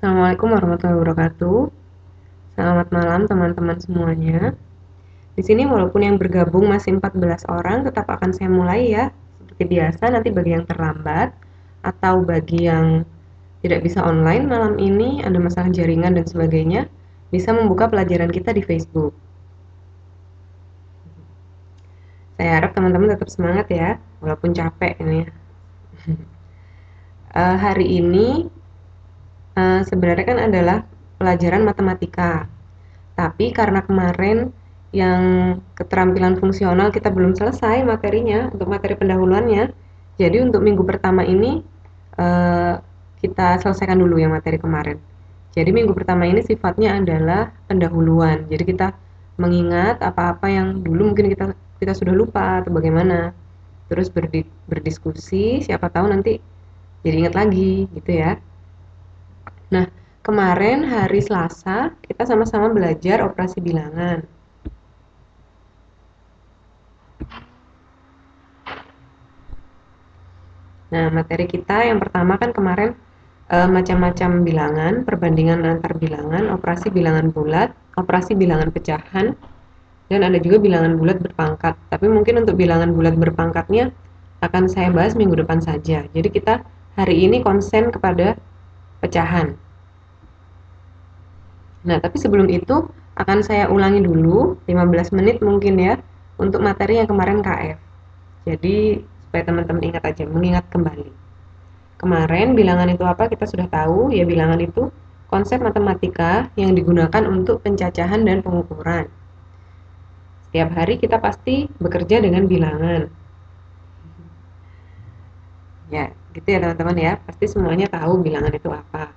Assalamualaikum warahmatullahi wabarakatuh. Selamat malam teman-teman semuanya. Di sini walaupun yang bergabung masih 14 orang, tetap akan saya mulai ya. Seperti biasa, nanti bagi yang terlambat atau bagi yang tidak bisa online malam ini, ada masalah jaringan dan sebagainya, bisa membuka pelajaran kita di Facebook. Saya harap teman-teman tetap semangat ya, walaupun capek ini ya. Hari ini sebenarnya kan adalah pelajaran matematika. Tapi karena kemarin yang keterampilan fungsional kita belum selesai materinya untuk materi pendahuluannya, jadi untuk minggu pertama ini eh, kita selesaikan dulu yang materi kemarin. Jadi minggu pertama ini sifatnya adalah pendahuluan. Jadi kita mengingat apa-apa yang dulu mungkin kita kita sudah lupa atau bagaimana. Terus berdiskusi, siapa tahu nanti jadi ingat lagi gitu ya. Nah, kemarin hari Selasa kita sama-sama belajar operasi bilangan. Nah, materi kita yang pertama kan kemarin macam-macam bilangan, perbandingan antar bilangan, operasi bilangan bulat, operasi bilangan pecahan, dan ada juga bilangan bulat berpangkat. Tapi mungkin untuk bilangan bulat berpangkatnya akan saya bahas minggu depan saja. Jadi kita hari ini konsen kepada pecahan. Nah, tapi sebelum itu akan saya ulangi dulu 15 menit mungkin ya untuk materi yang kemarin KF. Jadi supaya teman-teman ingat aja, mengingat kembali. Kemarin bilangan itu apa kita sudah tahu, ya bilangan itu konsep matematika yang digunakan untuk pencacahan dan pengukuran. Setiap hari kita pasti bekerja dengan bilangan. Ya, gitu ya teman-teman ya. Pasti semuanya tahu bilangan itu apa.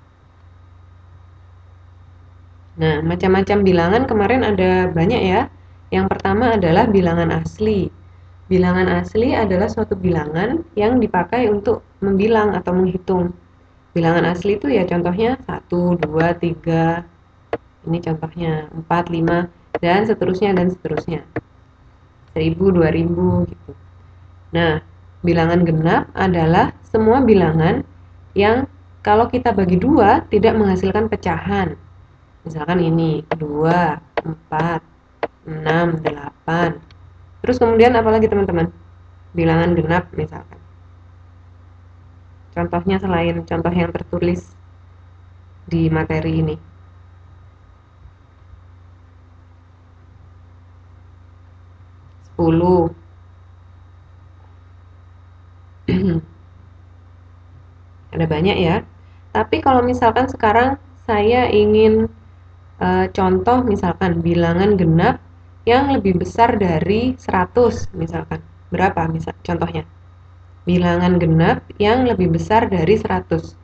Nah, macam-macam bilangan kemarin ada banyak ya. Yang pertama adalah bilangan asli. Bilangan asli adalah suatu bilangan yang dipakai untuk membilang atau menghitung. Bilangan asli itu ya contohnya 1, 2, 3, ini contohnya 4, 5, dan seterusnya dan seterusnya. 1000, 2000 gitu. Nah, bilangan genap adalah semua bilangan yang kalau kita bagi dua tidak menghasilkan pecahan. Misalkan ini 2, 4, 6, 8. Terus kemudian apalagi teman-teman? Bilangan genap misalkan. Contohnya selain contoh yang tertulis di materi ini. 10. Ada banyak ya. Tapi kalau misalkan sekarang saya ingin contoh misalkan bilangan genap yang lebih besar dari 100 misalkan. Berapa misal contohnya? Bilangan genap yang lebih besar dari 100.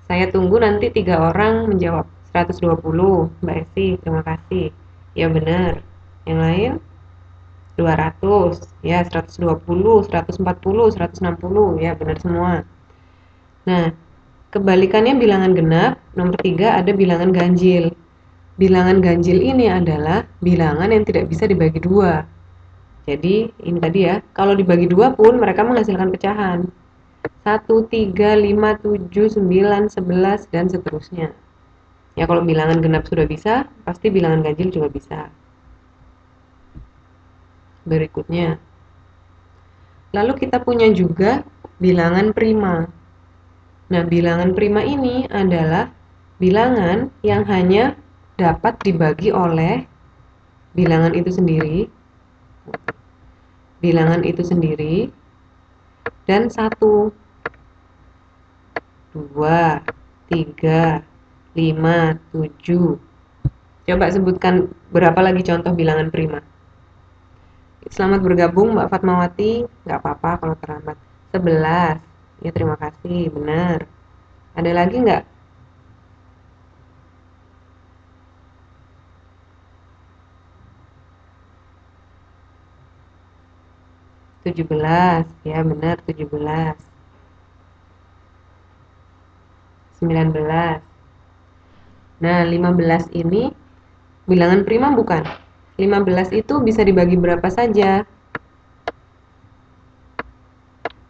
Saya tunggu nanti 3 orang menjawab. 120, Mbak Esi, terima kasih. Ya benar. Yang lain? 200, ya 120, 140, 160, ya benar semua. Nah, kebalikannya bilangan genap, nomor 3 ada bilangan ganjil. Bilangan ganjil ini adalah bilangan yang tidak bisa dibagi dua. Jadi, ini tadi ya, kalau dibagi dua pun mereka menghasilkan pecahan. 1, 3, 5, 7, 9, 11, dan seterusnya. Ya kalau bilangan genap sudah bisa, pasti bilangan ganjil juga bisa. Berikutnya. Lalu kita punya juga bilangan prima. Nah, bilangan prima ini adalah bilangan yang hanya dapat dibagi oleh bilangan itu sendiri, dan 1, 2, 3, 5, 7. Coba sebutkan berapa lagi contoh bilangan prima. Selamat bergabung Mbak Fatmawati, nggak apa-apa kalau terlambat. 11, ya terima kasih, benar. Ada lagi nggak? 17, ya benar 17. 19. Nah, 15 ini bilangan prima bukan? 15 itu bisa dibagi berapa saja?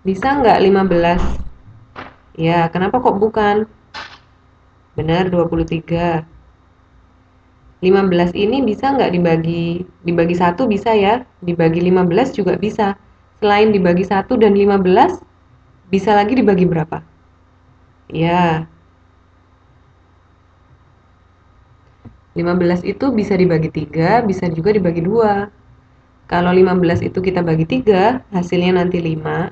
Bisa nggak 15? Ya, kenapa kok bukan? Benar, 23. 15 ini bisa nggak dibagi satu bisa ya, dibagi 15 juga bisa. Selain dibagi satu dan 15, bisa lagi dibagi berapa? Ya, 15 itu bisa dibagi 3, bisa juga dibagi 2. Kalau 15 itu kita bagi 3, hasilnya nanti 5.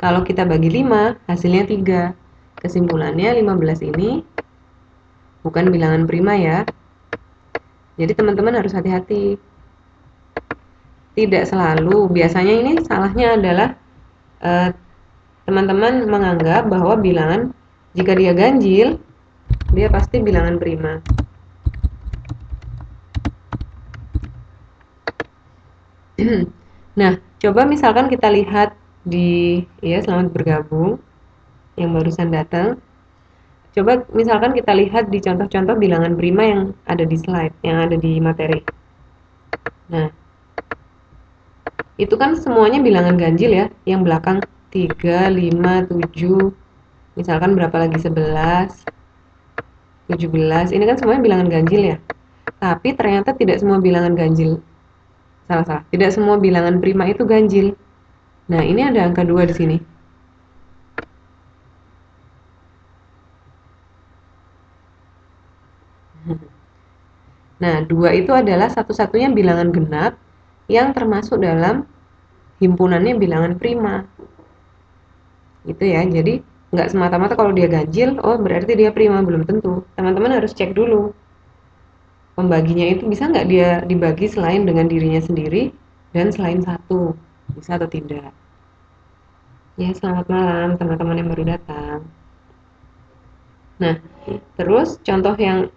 Kalau kita bagi 5, hasilnya 3. Kesimpulannya 15 ini bukan bilangan prima ya. Jadi teman-teman harus hati-hati. Tidak selalu, biasanya ini salahnya adalah teman-teman menganggap bahwa bilangan jika dia ganjil, dia pasti bilangan prima. Nah, coba misalkan kita lihat di, ya selamat bergabung yang barusan datang. Coba misalkan kita lihat di contoh-contoh bilangan prima yang ada di slide, yang ada di materi. Nah, itu kan semuanya bilangan ganjil ya, yang belakang 3, 5, 7, misalkan berapa lagi 11, 17, ini kan semuanya bilangan ganjil ya. Tapi ternyata tidak semua bilangan ganjil, salah, tidak semua bilangan prima itu ganjil. Nah, ini ada angka 2 di sini. Nah, 2 itu adalah satu-satunya bilangan genap yang termasuk dalam himpunannya bilangan prima. Gitu ya. Jadi, nggak semata-mata kalau dia ganjil, oh berarti dia prima, belum tentu. Teman-teman harus cek dulu. Pembaginya itu bisa nggak dia dibagi selain dengan dirinya sendiri dan selain satu. Bisa atau tidak. Ya, selamat malam teman-teman yang baru datang. Nah, terus contoh yang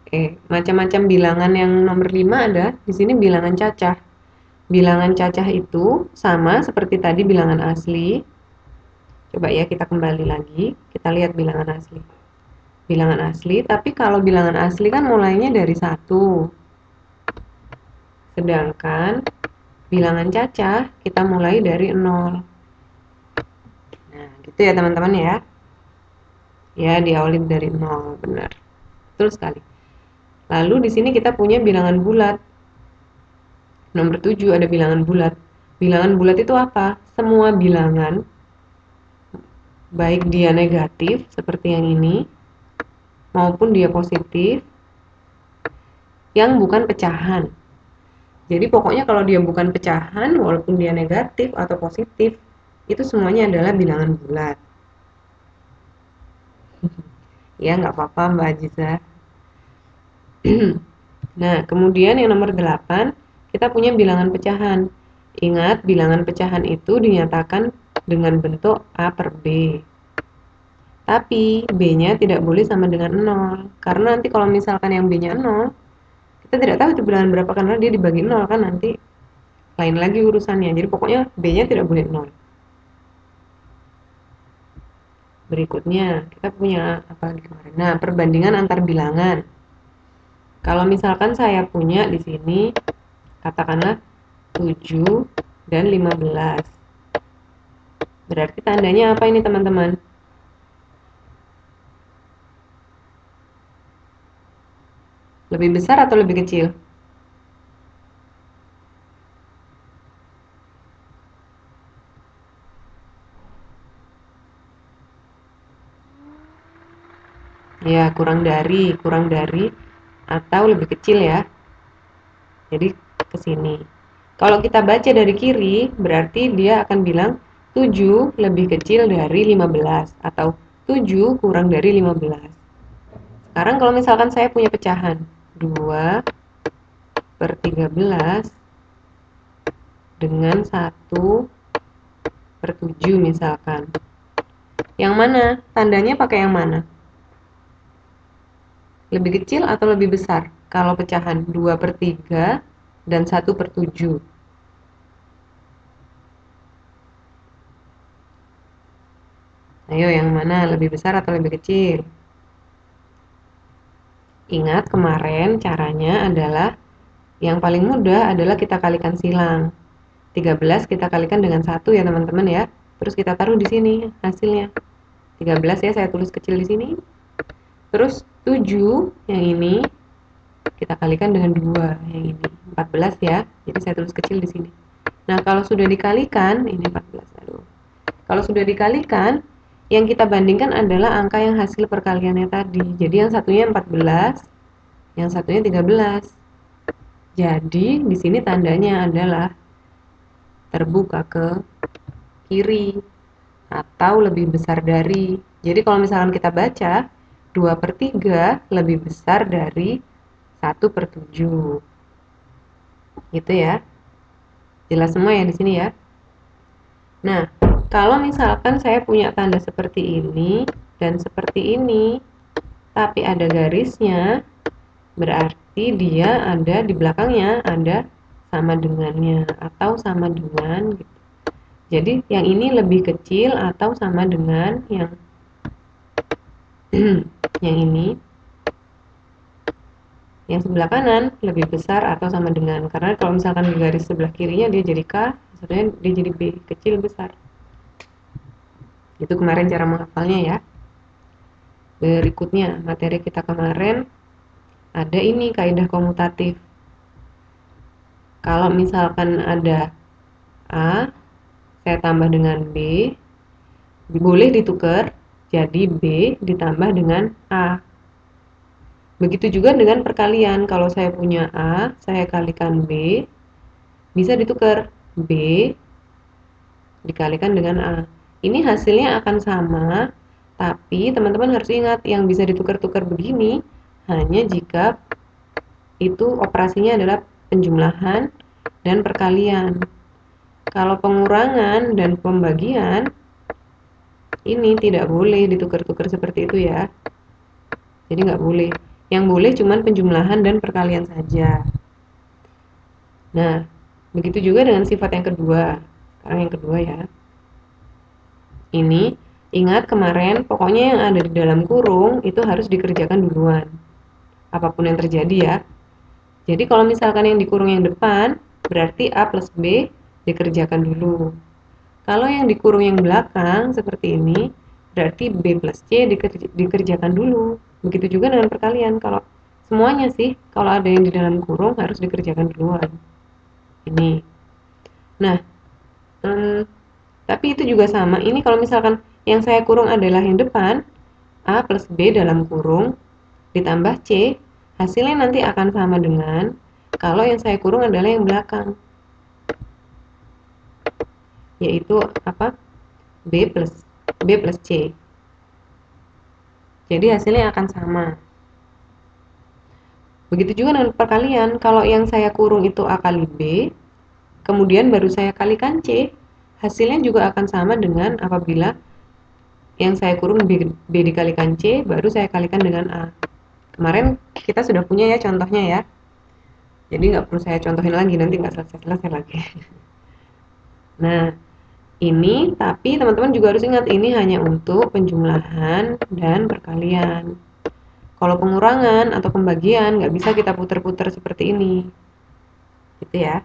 macam-macam bilangan yang nomor 5 ada di sini bilangan cacah. Bilangan cacah itu sama seperti tadi bilangan asli. Coba ya kita kembali lagi, kita lihat bilangan asli. Bilangan asli, tapi kalau bilangan asli kan mulainya dari 1. Sedangkan bilangan cacah kita mulai dari 0. Nah, gitu ya teman-teman ya. Ya, diawali dari 0, benar. Betul sekali. Lalu di sini kita punya bilangan bulat. Nomor 7 ada bilangan bulat. Bilangan bulat itu apa? Semua bilangan, baik dia negatif seperti yang ini, maupun dia positif, yang bukan pecahan. Jadi pokoknya kalau dia bukan pecahan, walaupun dia negatif atau positif, itu semuanya adalah bilangan bulat. Ya, nggak apa-apa Mbak Aziza. Nah, kemudian yang nomor 8, kita punya bilangan pecahan. Ingat, bilangan pecahan itu dinyatakan dengan bentuk A per B. Tapi B-nya tidak boleh sama dengan 0. Karena nanti kalau misalkan yang B-nya 0, kita tidak tahu itu bilangan berapa karena dia dibagi 0 kan nanti lain lagi urusannya. Jadi pokoknya B-nya tidak boleh 0. Berikutnya, kita punya apa lagi kemarin? Nah, perbandingan antar bilangan. Kalau misalkan saya punya di sini, katakanlah 7 dan 15. Berarti tandanya apa ini teman-teman? Lebih besar atau lebih kecil? Ya, kurang dari atau lebih kecil ya. Jadi ke sini. Kalau kita baca dari kiri, berarti dia akan bilang 7 lebih kecil dari 15 atau 7 kurang dari 15. Sekarang kalau misalkan saya punya pecahan 2 per 13 dengan 1 per 7 misalkan. Yang mana? Tandanya pakai yang mana? Lebih kecil atau lebih besar? Kalau pecahan 2 per 3 dan 1 per 7. Ayo yang mana? Lebih besar atau lebih kecil? Ingat kemarin caranya adalah yang paling mudah adalah kita kalikan silang. 13 kita kalikan dengan 1 ya teman-teman ya. terus kita taruh di sini hasilnya. 13 ya, saya tulis kecil di sini. Terus 7 yang ini kita kalikan dengan 2 yang ini. 14 ya. Jadi saya tulis kecil di sini. Nah, kalau sudah dikalikan, ini 14. Aduh. Kalau sudah dikalikan, yang kita bandingkan adalah angka yang hasil perkaliannya tadi. Jadi yang satunya 14, yang satunya 13. Jadi di sini tandanya adalah terbuka ke kiri atau lebih besar dari. Jadi kalau misalkan kita baca 2/3 lebih besar dari 1/7. Gitu ya. Jelas semua ya di sini ya. Nah, kalau misalkan saya punya tanda seperti ini dan seperti ini, tapi ada garisnya, berarti dia ada di belakangnya ada sama dengannya atau sama dengan gitu. Jadi yang ini lebih kecil atau sama dengan yang yang ini. Yang sebelah kanan lebih besar atau sama dengan, karena kalau misalkan di garis sebelah kirinya dia jadi K, satunya dia jadi B, kecil besar. Itu kemarin cara menghafalnya ya. Berikutnya materi kita kemarin ada ini kaidah komutatif. Kalau misalkan ada A, saya tambah dengan B, boleh ditukar jadi B ditambah dengan A. Begitu juga dengan perkalian, kalau saya punya A, saya kalikan B, bisa ditukar B dikalikan dengan A. Ini hasilnya akan sama, tapi teman-teman harus ingat yang bisa ditukar-tukar begini hanya jika itu operasinya adalah penjumlahan dan perkalian. Kalau pengurangan dan pembagian, ini tidak boleh ditukar-tukar seperti itu ya. Jadi nggak boleh. Yang boleh cuma penjumlahan dan perkalian saja. Nah, begitu juga dengan sifat yang kedua. Sekarang yang kedua ya. Ini, ingat kemarin, pokoknya yang ada di dalam kurung itu harus dikerjakan duluan. Apapun yang terjadi ya. Jadi kalau misalkan yang di kurung yang depan, berarti A plus B dikerjakan dulu. Kalau yang di kurung yang belakang, seperti ini, berarti B plus C dikerjakan dulu. Begitu juga dengan perkalian. Kalau semuanya sih, kalau ada yang di dalam kurung harus dikerjakan duluan. Ini. Nah, tapi itu juga sama. Ini kalau misalkan yang saya kurung adalah yang depan, A plus B dalam kurung, ditambah C, hasilnya nanti akan sama dengan kalau yang saya kurung adalah yang belakang. Yaitu apa? B plus C. Jadi hasilnya akan sama. Begitu juga dengan perkalian, kalau yang saya kurung itu A kali B, kemudian baru saya kalikan C, hasilnya juga akan sama dengan apabila yang saya kurung B dikalikan C, baru saya kalikan dengan A. Kemarin kita sudah punya ya contohnya ya. Jadi nggak perlu saya contohin lagi, nanti nggak selesai-selesai lagi. Nah, ini tapi teman-teman juga harus ingat ini hanya untuk penjumlahan dan perkalian. Kalau pengurangan atau pembagian nggak bisa kita putar-putar seperti ini. Gitu ya.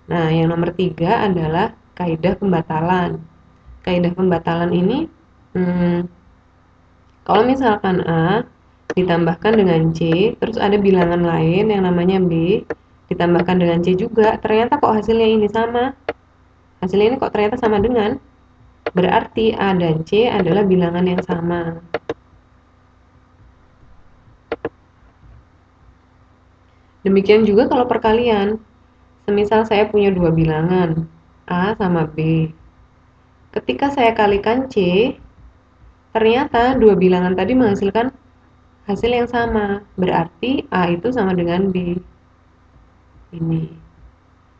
Nah, yang nomor 3 adalah kaidah pembatalan. Kaidah pembatalan ini, kalau misalkan A ditambahkan dengan C, terus ada bilangan lain yang namanya B, ditambahkan dengan C juga, ternyata kok hasilnya ini sama. Hasilnya ini kok ternyata sama dengan, berarti A dan C adalah bilangan yang sama. Demikian juga kalau perkalian. Semisal saya punya dua bilangan, A sama B. Ketika saya kalikan C, ternyata dua bilangan tadi menghasilkan hasil yang sama. Berarti A itu sama dengan B.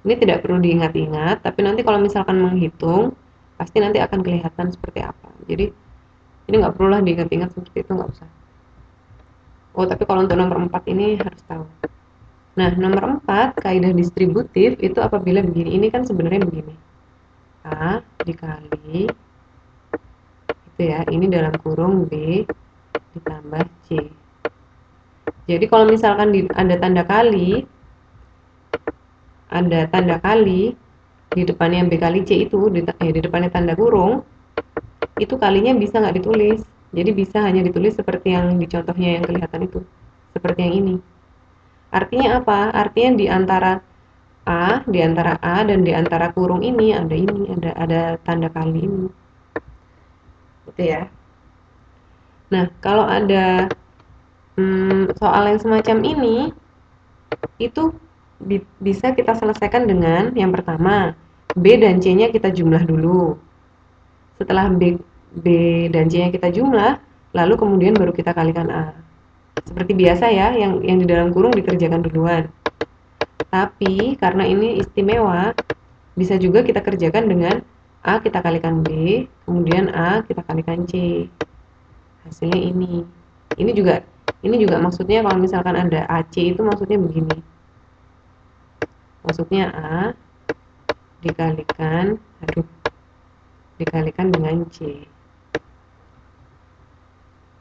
Ini tidak perlu diingat-ingat, tapi nanti kalau misalkan menghitung, pasti nanti akan kelihatan seperti apa. Jadi, ini nggak perlulah diingat-ingat seperti itu, nggak usah. Oh, tapi kalau untuk nomor 4 ini harus tahu. Nah, nomor 4, kaidah distributif itu apabila begini. Ini kan sebenarnya begini. A dikali, itu ya, ini dalam kurung B ditambah C. Jadi kalau misalkan ada tanda kali, di depannya B kali C itu, di depannya tanda kurung, itu kalinya bisa nggak ditulis. Jadi bisa hanya ditulis seperti yang di contohnya yang kelihatan itu. Seperti yang ini. Artinya apa? Artinya di antara A dan di antara kurung ini, ada tanda kali ini. Gitu ya. Nah, kalau ada soal yang semacam ini, itu bisa kita selesaikan dengan yang pertama, B dan C-nya kita jumlah dulu. Setelah B dan C-nya kita jumlah, lalu kemudian baru kita kalikan A. Seperti biasa ya, yang di dalam kurung dikerjakan duluan. Tapi karena ini istimewa, bisa juga kita kerjakan dengan A kita kalikan B, kemudian A kita kalikan C. Hasilnya ini. Ini juga maksudnya kalau misalkan ada AC itu maksudnya begini. Maksudnya A dikalikan dengan C.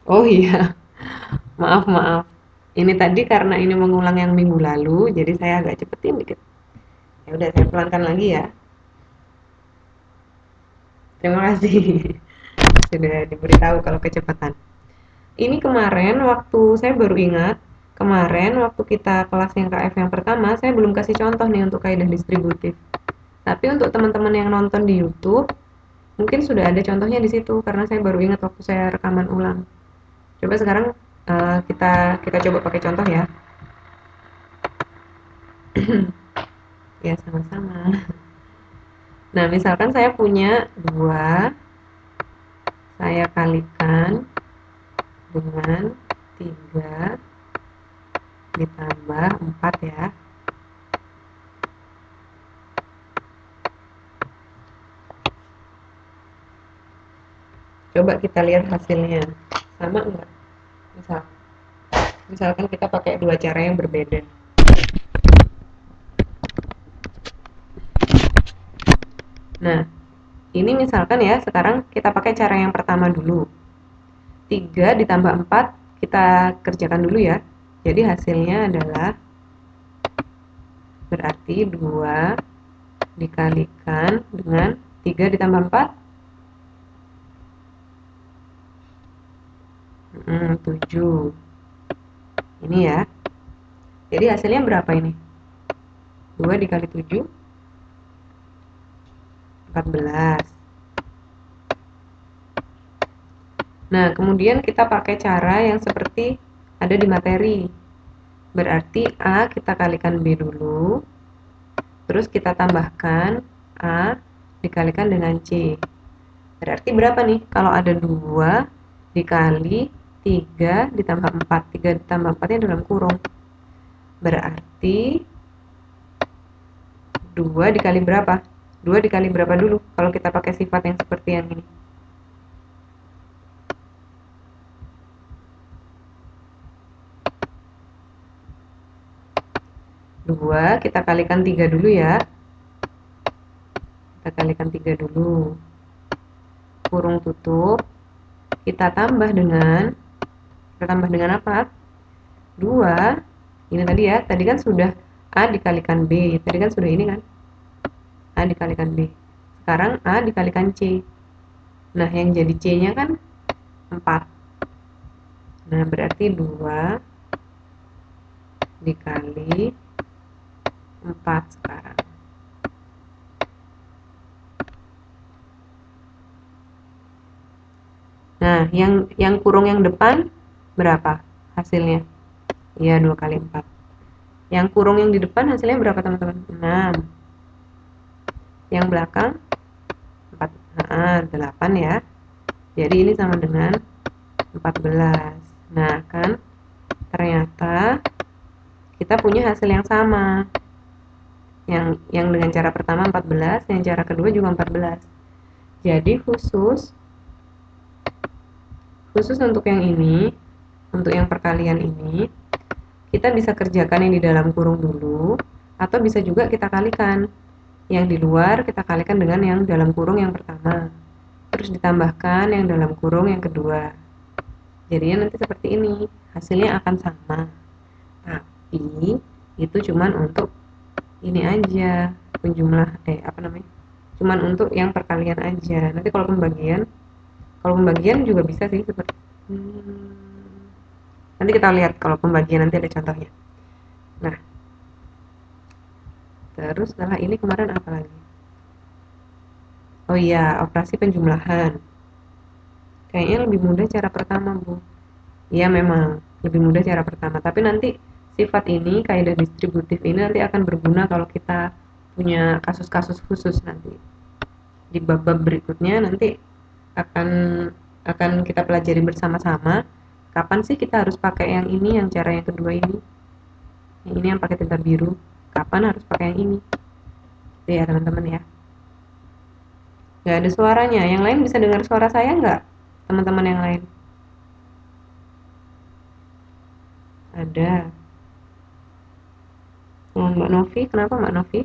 Oh iya, maaf. Ini tadi karena ini mengulang yang minggu lalu, jadi saya agak cepetin dikit. Ya udah, saya pelankan lagi ya. Terima kasih sudah diberitahu kalau kecepatan. Ini kemarin waktu saya baru ingat, kemarin waktu kita kelas yang KF yang pertama, saya belum kasih contoh nih untuk kaidah distributif. Tapi untuk teman-teman yang nonton di YouTube, mungkin sudah ada contohnya di situ karena saya baru ingat waktu saya rekaman ulang. Coba sekarang kita coba pakai contoh ya. Ya sama-sama. Nah, misalkan saya punya 2, saya kalikan dengan 3 ditambah 4 ya. Coba kita lihat hasilnya. Sama enggak? Misalkan kita pakai 2 cara yang berbeda. Nah, ini misalkan ya, sekarang kita pakai cara yang pertama dulu. 3 ditambah 4 kita kerjakan dulu ya. Jadi hasilnya adalah berarti 2 dikalikan dengan 3 ditambah 4 7. Ini ya. Jadi hasilnya berapa ini? 2 dikali 7 14. Nah, kemudian kita pakai cara yang seperti ada di materi. Berarti A kita kalikan B dulu, terus kita tambahkan A dikalikan dengan C. Berarti berapa nih? Kalau ada 2 dikali 3 ditambah 4. 3 ditambah 4-nya dalam kurung. Berarti 2 dikali berapa? 2 dikali berapa dulu? Kalau kita pakai sifat yang seperti yang ini. 2 kita kalikan 3 dulu ya. Kita kalikan 3 dulu. Kurung tutup. Kita tambah dengan apa? 2. Ini tadi ya, tadi kan sudah A dikalikan B. Tadi kan sudah ini kan? A dikalikan B. Sekarang A dikalikan C. Nah, yang jadi C-nya kan 4. Nah, berarti 2 dikali 4 sekarang. Nah, yang kurung yang depan berapa hasilnya? Iya, 2 kali 4. Yang kurung yang di depan hasilnya berapa teman-teman? 6. Yang belakang 4. Nah, 8 ya. Jadi ini sama dengan 14. Nah, kan ternyata kita punya hasil yang sama. Yang dengan cara pertama 14, yang cara kedua juga 14. Jadi khusus untuk yang ini, untuk yang perkalian ini, kita bisa kerjakan yang di dalam kurung dulu, atau bisa juga kita kalikan. Yang di luar kita kalikan dengan yang dalam kurung yang pertama. Terus ditambahkan yang dalam kurung yang kedua. Jadinya nanti seperti ini, hasilnya akan sama. Tapi itu cuman untuk ini aja, penjumlah cuman untuk yang perkalian aja. Nanti kalau pembagian juga bisa sih seperti nanti kita lihat kalau pembagian, nanti ada contohnya. Nah, terus setelah ini kemarin apa lagi? Oh iya, operasi penjumlahan. Kayaknya lebih mudah cara pertama, Bu. Iya memang lebih mudah cara pertama, tapi nanti sifat ini, kaidah distributif ini nanti akan berguna kalau kita punya kasus-kasus khusus nanti. Di bab-bab berikutnya nanti akan kita pelajari bersama-sama kapan sih kita harus pakai yang ini, yang cara yang kedua ini. Yang ini yang pakai tinta biru, kapan harus pakai yang ini. Itu ya teman-teman ya. Nggak ada suaranya. Yang lain bisa dengar suara saya nggak? Teman-teman yang lain? Ada. Mbak Novi, kenapa Mbak Novi?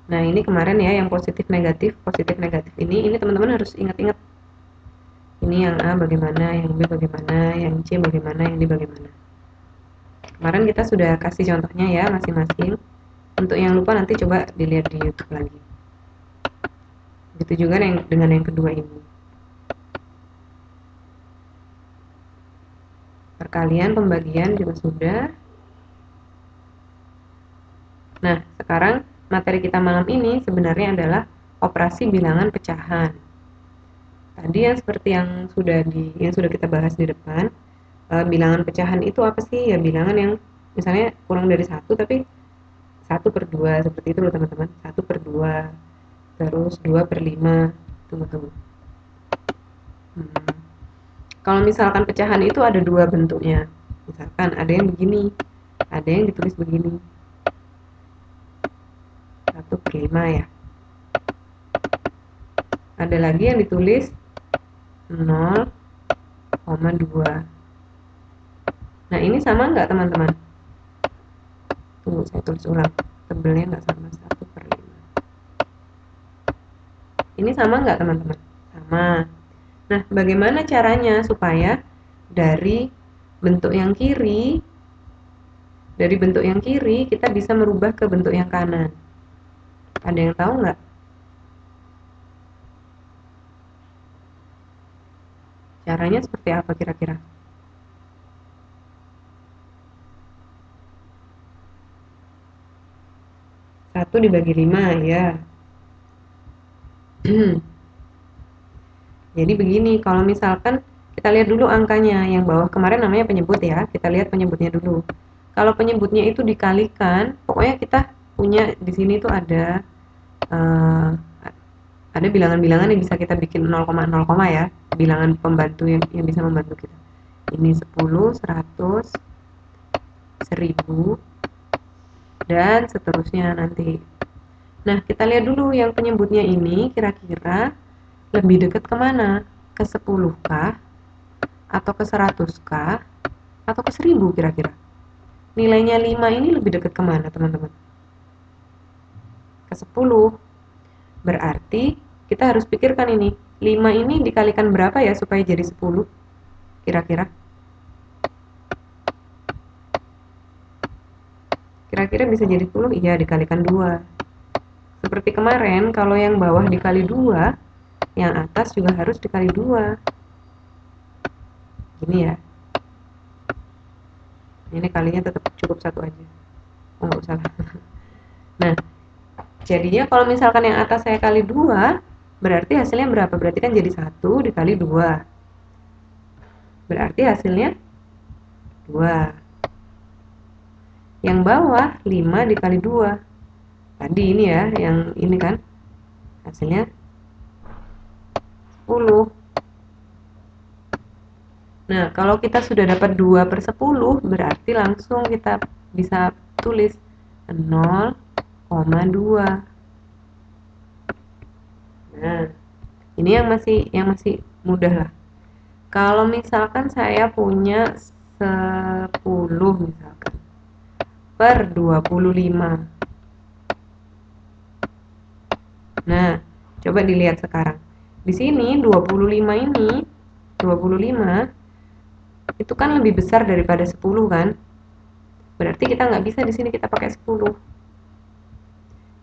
Nah, ini kemarin ya yang positif negatif ini teman-teman harus ingat-ingat. Ini yang A bagaimana, yang B bagaimana, yang C bagaimana, yang D bagaimana. Kemarin kita sudah kasih contohnya ya masing-masing. Untuk yang lupa nanti coba dilihat di YouTube lagi. Begitu juga dengan yang kedua ini. Perkalian, pembagian juga sudah. Nah, sekarang materi kita malam ini sebenarnya adalah operasi bilangan pecahan. Tadi yang seperti yang sudah kita bahas di depan, bilangan pecahan itu apa sih? Ya bilangan yang misalnya kurang dari 1 tapi 1/2 seperti itu loh teman-teman. 1/2 terus 2/5. Tunggu. Kalau misalkan pecahan itu ada dua bentuknya. Misalkan ada yang begini, ada yang ditulis begini. 1/5 ya. Ada lagi yang ditulis 0,2. Nah, ini sama nggak teman-teman? Tunggu, saya tulis ulang. Tebelnya nggak sama, 1/5. Ini sama nggak teman-teman? Sama. Nah, bagaimana caranya supaya dari bentuk yang kiri kita bisa merubah ke bentuk yang kanan? Ada yang tahu nggak? Caranya seperti apa kira-kira? 1/5 ya. Jadi begini, kalau misalkan kita lihat dulu angkanya, yang bawah kemarin namanya penyebut ya, kita lihat penyebutnya dulu. Kalau penyebutnya itu dikalikan, pokoknya kita punya di sini tuh ada bilangan-bilangan yang bisa kita bikin 0,0, ya, bilangan pembantu yang bisa membantu kita. Ini 10, 100, 1000, dan seterusnya nanti. Nah, kita lihat dulu yang penyebutnya ini kira-kira lebih dekat kemana? Ke 10 kah? Atau ke 100 kah? Atau ke 1000 kira-kira? Nilainya 5 ini lebih dekat kemana teman-teman? Ke 10. Berarti kita harus pikirkan ini. 5 ini dikalikan berapa ya supaya jadi 10? Kira-kira? Kira-kira bisa jadi 10? Iya, dikalikan 2. Seperti kemarin, kalau yang bawah dikali 2, yang atas juga harus dikali 2. Gini ya. Ini kalinya tetap cukup 1 aja. Oh, nggak usah. Nah, jadinya kalau misalkan yang atas saya kali 2, berarti hasilnya berapa? Berarti kan jadi 1 dikali 2. Berarti hasilnya 2. Yang bawah 5 dikali 2. Tadi ini ya, yang ini kan hasilnya 10. Nah, kalau kita sudah dapat 2/10, berarti langsung kita bisa tulis 0,2. Nah, ini yang masih mudah lah. Kalau misalkan saya punya 10 misalkan per 25. Nah, coba dilihat sekarang. Di sini 25 itu kan lebih besar daripada 10 kan. Berarti kita nggak bisa di sini kita pakai 10.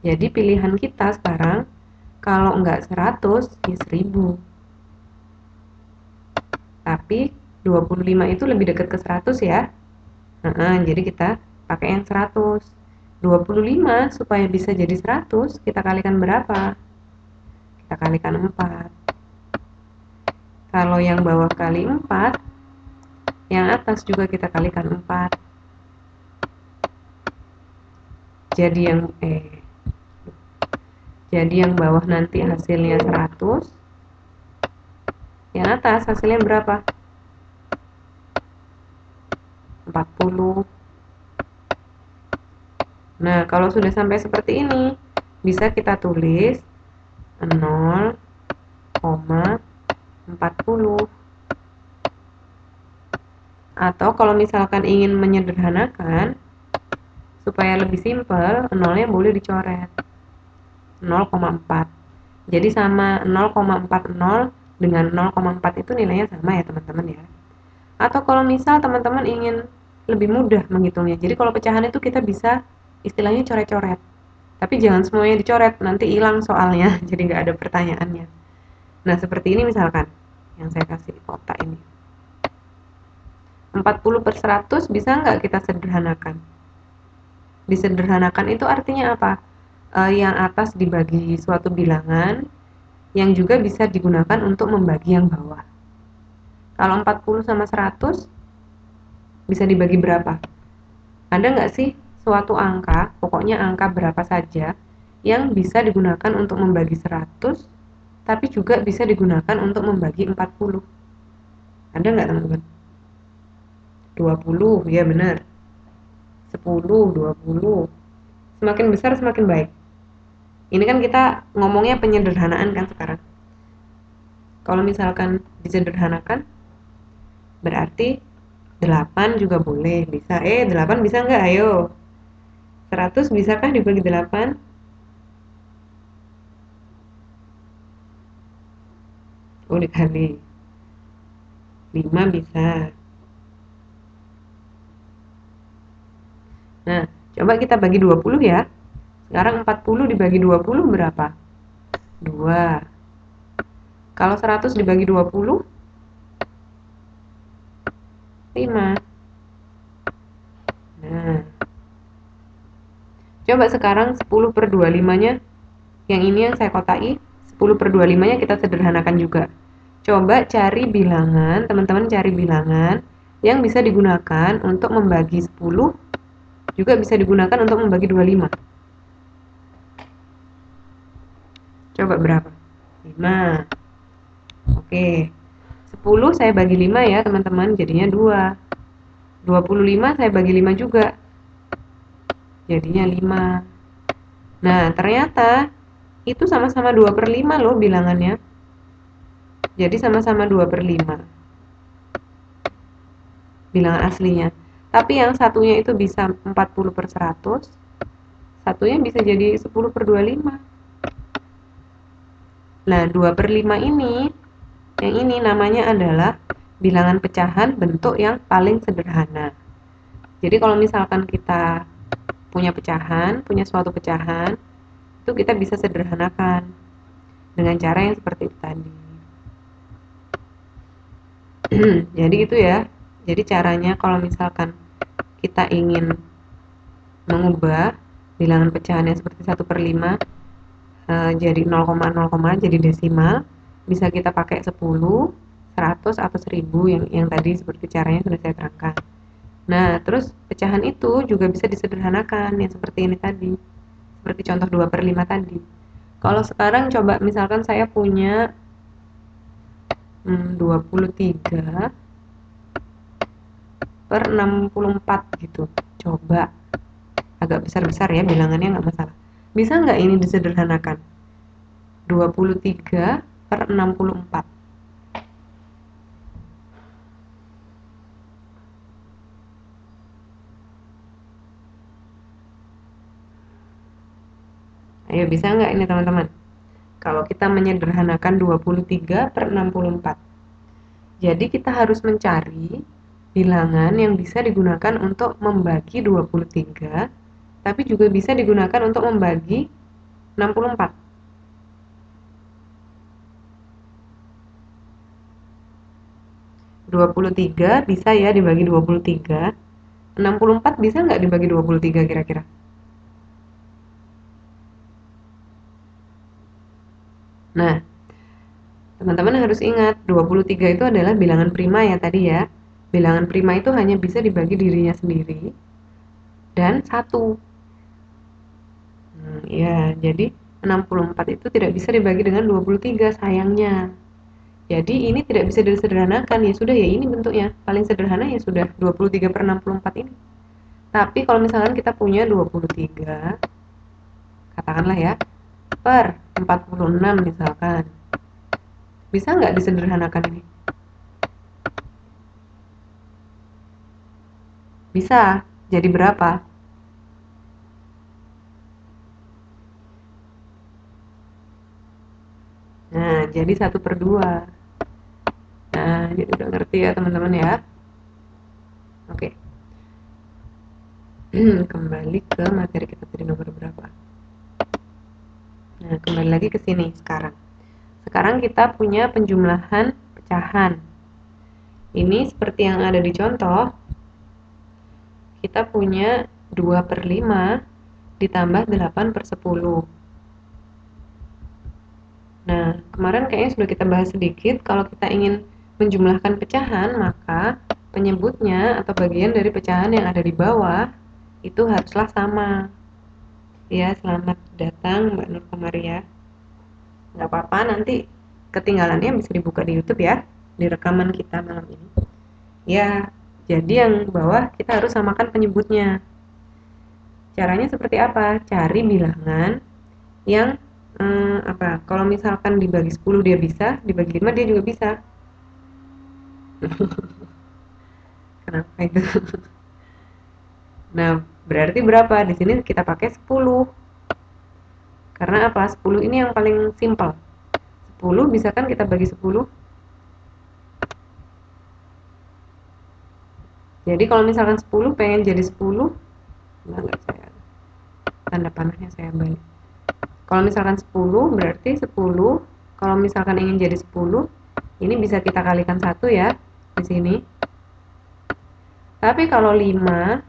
Jadi pilihan kita sekarang, kalau nggak 100, ya 1000. Tapi 25 itu lebih dekat ke 100 ya. Jadi kita pakai yang 100. 25 supaya bisa jadi 100, kita kalikan berapa? Kita kalikan 4. Kalau yang bawah kali 4, yang atas juga kita kalikan 4. Jadi yang bawah nanti hasilnya 100, yang atas hasilnya berapa? 40. Nah, kalau sudah sampai seperti ini, bisa kita tulis 0,40. Atau kalau misalkan ingin menyederhanakan, supaya lebih simpel, nolnya boleh dicoret. 0,4. Jadi sama 0,40 dengan 0,4 itu nilainya sama ya teman-teman ya. Atau kalau misal teman-teman ingin lebih mudah menghitungnya, jadi kalau pecahan itu kita bisa istilahnya coret-coret. Tapi jangan semuanya dicoret, nanti hilang soalnya, jadi nggak ada pertanyaannya. Nah, seperti ini misalkan, yang saya kasih kotak ini. 40/100 bisa nggak kita sederhanakan? Disederhanakan itu artinya apa? Yang atas dibagi suatu bilangan, yang juga bisa digunakan untuk membagi yang bawah. Kalau 40 sama 100, bisa dibagi berapa? Ada nggak sih suatu angka, pokoknya angka berapa saja, yang bisa digunakan untuk membagi 100, tapi juga bisa digunakan untuk membagi 40? Ada nggak teman-teman? 20, ya benar. 10, 20. Semakin besar semakin baik. Ini kan kita ngomongnya penyederhanaan kan sekarang. Kalau misalkan disederhanakan, berarti 8 juga boleh, bisa. 8 bisa nggak? Ayo. 100 bisakah dibagi 8? Oh, dikali. 5 bisa. Nah, coba kita bagi 20 ya. Sekarang 40 dibagi 20 berapa? 2. Kalau 100 dibagi 20, 5. Nah, coba sekarang 10/25-nya, yang ini yang saya kotai, 10/25-nya kita sederhanakan juga. Coba cari bilangan, teman-teman cari bilangan yang bisa digunakan untuk membagi 10, juga bisa digunakan untuk membagi 25. Coba berapa? 5. Oke. 10 saya bagi 5 ya, teman-teman, jadinya 2. 25 saya bagi 5 juga. Jadinya 5. Nah, ternyata itu sama-sama 2/5 loh bilangannya. Jadi sama-sama 2/5. Bilangan aslinya. Tapi yang satunya itu bisa 40/100, satunya bisa jadi 10/25. Nah, 2/5 ini, yang ini namanya adalah bilangan pecahan bentuk yang paling sederhana. Jadi kalau misalkan kita punya pecahan, punya suatu pecahan, itu kita bisa sederhanakan dengan cara yang seperti itu tadi. Jadi gitu ya. Jadi caranya kalau misalkan kita ingin mengubah bilangan pecahannya seperti 1/5 jadi 0,0, jadi desimal, bisa kita pakai 10, 100 atau 1000 yang tadi seperti caranya sudah saya terangkan. Nah, terus pecahan itu juga bisa disederhanakan yang seperti ini tadi. Seperti contoh 2/5 tadi. Kalau sekarang coba misalkan saya punya 23/64 gitu. Coba agak besar-besar ya bilangannya, nggak masalah. Bisa nggak ini disederhanakan? 23/64. Ayo, bisa nggak ini teman-teman? Kalau kita menyederhanakan 23/64. Jadi kita harus mencari bilangan yang bisa digunakan untuk membagi 23, tapi juga bisa digunakan untuk membagi 64. Dua puluh tiga bisa ya dibagi 23. 64 bisa nggak dibagi 23 kira-kira? Nah, teman-teman harus ingat 23 itu adalah bilangan prima ya tadi ya. Bilangan prima itu hanya bisa dibagi dirinya sendiri dan satu. Ya, jadi 64 itu tidak bisa dibagi dengan 23 sayangnya. Jadi ini tidak bisa disederhanakan, ya sudah ya ini bentuknya. Paling sederhana ya sudah 23 per 64 ini. Tapi kalau misalkan kita punya 23, katakanlah ya, per 46 misalkan. Bisa nggak disederhanakan ini? Bisa. Jadi berapa? Nah, jadi 1/2. Nah, jadi udah ngerti ya teman-teman ya. Oke. Kembali ke materi kita tadi nomor berapa? Nah, kembali lagi ke sini sekarang. Sekarang kita punya penjumlahan pecahan. Ini seperti yang ada di contoh, kita punya 2/5 ditambah 8/10. Nah, kemarin kayaknya sudah kita bahas sedikit, kalau kita ingin menjumlahkan pecahan, maka penyebutnya atau bagian dari pecahan yang ada di bawah itu haruslah sama. Ya, selamat datang Mbak Nur Komaria. Nggak apa-apa, nanti ketinggalannya bisa dibuka di YouTube ya, di rekaman kita malam ini. Ya, jadi yang bawah kita harus samakan penyebutnya. Caranya seperti apa? Cari bilangan yang kalau misalkan dibagi 10 dia bisa, dibagi 5 dia juga bisa. Kenapa itu? Nah, berarti berapa? Di sini kita pakai 10. Karena apa? 10 ini yang paling simpel. 10 bisa kan kita bagi 10. Jadi kalau misalkan 10 pengen jadi 10, enggak saya tanda panahnya saya balik. Kalau misalkan 10 berarti 10, kalau misalkan ingin jadi 10, ini bisa kita kalikan 1 ya di sini. Tapi kalau 5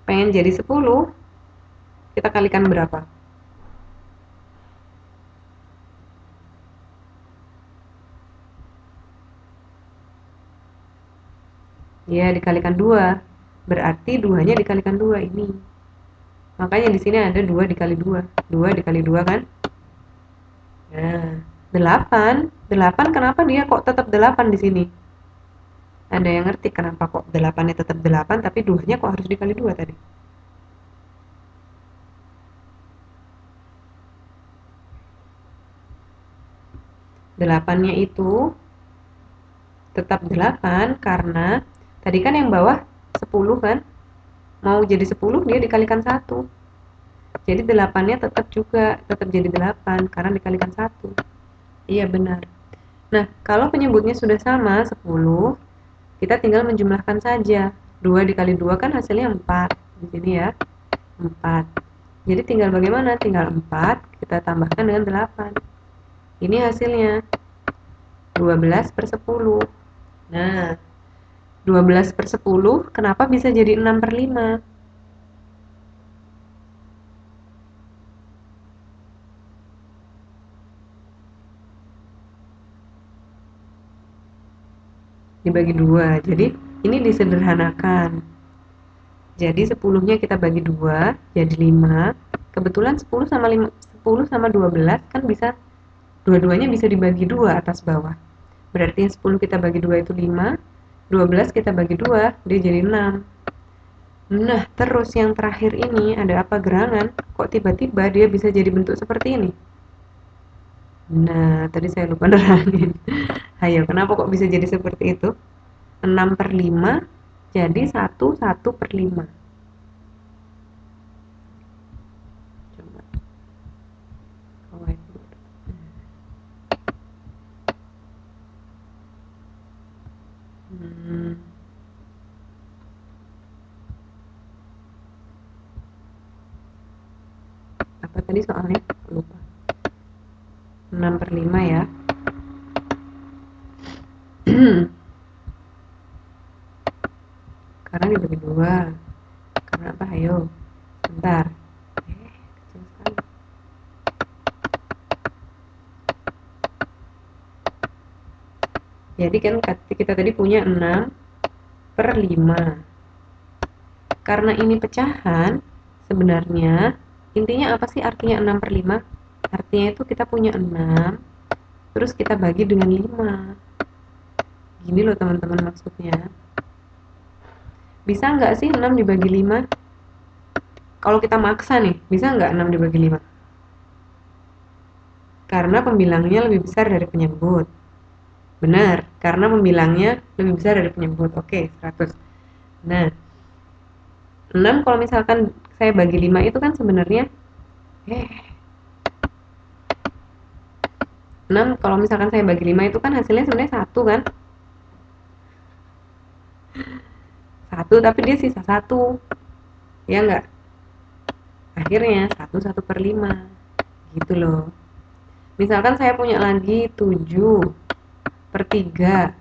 pengen jadi 10, kita kalikan berapa? Ya, dikalikan 2. Berarti 2-nya dikalikan 2 ini. Makanya di sini ada 2 dikali 2. 2 dikali 2 kan? Nah, 8. 8 kenapa dia kok tetap 8 di sini? Ada yang ngerti kenapa kok 8-nya tetap 8 tapi 2-nya kok harus dikali 2 tadi? 8-nya itu tetap 8 karena tadi kan yang bawah 10 kan? Mau jadi 10 dia dikalikan 1. Jadi 8-nya tetap jadi 8 karena dikalikan 1. Iya benar. Nah, kalau penyebutnya sudah sama 10, kita tinggal menjumlahkan saja. 2 dikali 2 kan hasilnya 4. Di sini ya. 4. Jadi tinggal bagaimana? Tinggal 4 kita tambahkan dengan 8. Ini hasilnya 12/10. Nah, 12/10 kenapa bisa jadi 6/5? Dibagi 2. Jadi ini disederhanakan. Jadi 10-nya kita bagi 2 jadi 5. Kebetulan 10 sama 5, 10 sama 12 kan bisa dua-duanya bisa dibagi 2 atas bawah. Berarti yang 10 kita bagi 2 itu 5, 12 kita bagi 2 dia jadi 6. Nah, terus yang terakhir ini ada apa gerangan? Kok tiba-tiba dia bisa jadi bentuk seperti ini? Nah, tadi saya lupa nerangin. Ayo, kenapa kok bisa jadi seperti itu? 6/5 jadi 1/5. Coba ke whiteboard. Apa tadi soalnya? Lupa. 6/5 ya. Karena dibagi 2. Karena apa? Ayo. Bentar. Kecil sekali. Jadi kan kita tadi punya 6/5. Karena ini pecahan, sebenarnya intinya apa sih artinya 6/5? Artinya itu kita punya 6, terus kita bagi dengan 5. Gini loh teman-teman maksudnya. Bisa nggak sih 6 dibagi 5? Kalau kita maksa nih, bisa nggak 6 dibagi 5? Karena pembilangnya lebih besar dari penyebut. Benar, karena pembilangnya lebih besar dari penyebut. Oke, 100. Nah, 6 kalau misalkan saya bagi 5 itu kan sebenarnya 6 kalau misalkan saya bagi 5 itu kan hasilnya sebenarnya 1 kan? 1 tapi dia sisa 1. Ya enggak? Akhirnya 1/5 gitu loh. Misalkan saya punya lagi 7/3.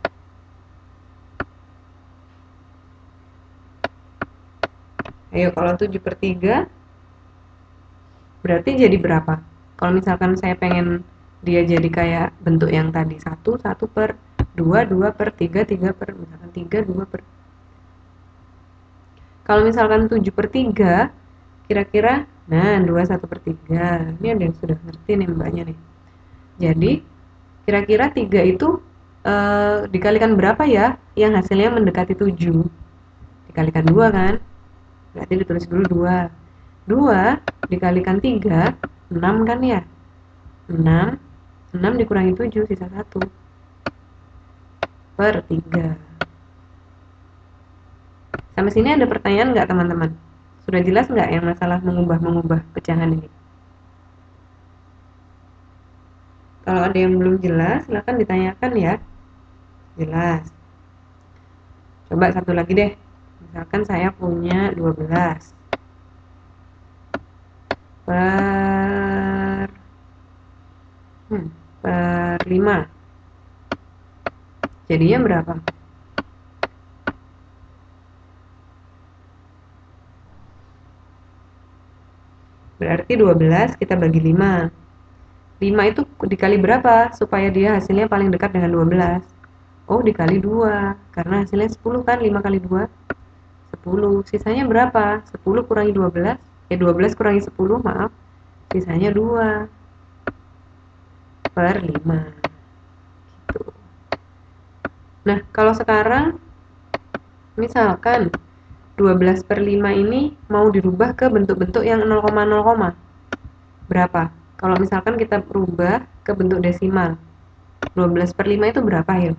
Ayo kalau 7/3 berarti jadi berapa? Kalau misalkan saya pengen dia jadi kayak bentuk yang tadi 1/2, 2/3, 3/, misalkan 3, 2/. Kalau misalkan 7/3 kira-kira, nah 21/3. Ini ada yang sudah ngerti nih mbaknya nih. Jadi kira-kira 3 itu dikalikan berapa ya yang hasilnya mendekati 7? Dikalikan 2 kan? Berarti ditulis dulu 2. 2 dikalikan 3, 6 kan ya? 6, 6 dikurangi 7, sisa 1/3. Sampai sini ada pertanyaan nggak teman-teman? Sudah jelas nggak yang masalah mengubah-mengubah pecahan ini? Kalau ada yang belum jelas, silahkan ditanyakan ya. Jelas. Coba satu lagi deh. Misalkan saya punya 12 per 5. Jadinya berapa? Berarti 12 kita bagi 5. 5 itu dikali berapa supaya dia hasilnya paling dekat dengan 12? Oh, dikali 2. Karena hasilnya 10 kan, 5 kali 2. 10. Sisanya berapa? 10 kurangi 12. 12 kurangi 10, maaf. Sisanya 2/5. Gitu. Nah, kalau sekarang misalkan 12/5 ini mau dirubah ke bentuk-bentuk yang 0,0, berapa? Kalau misalkan kita rubah ke bentuk desimal, 12/5 itu berapa ya?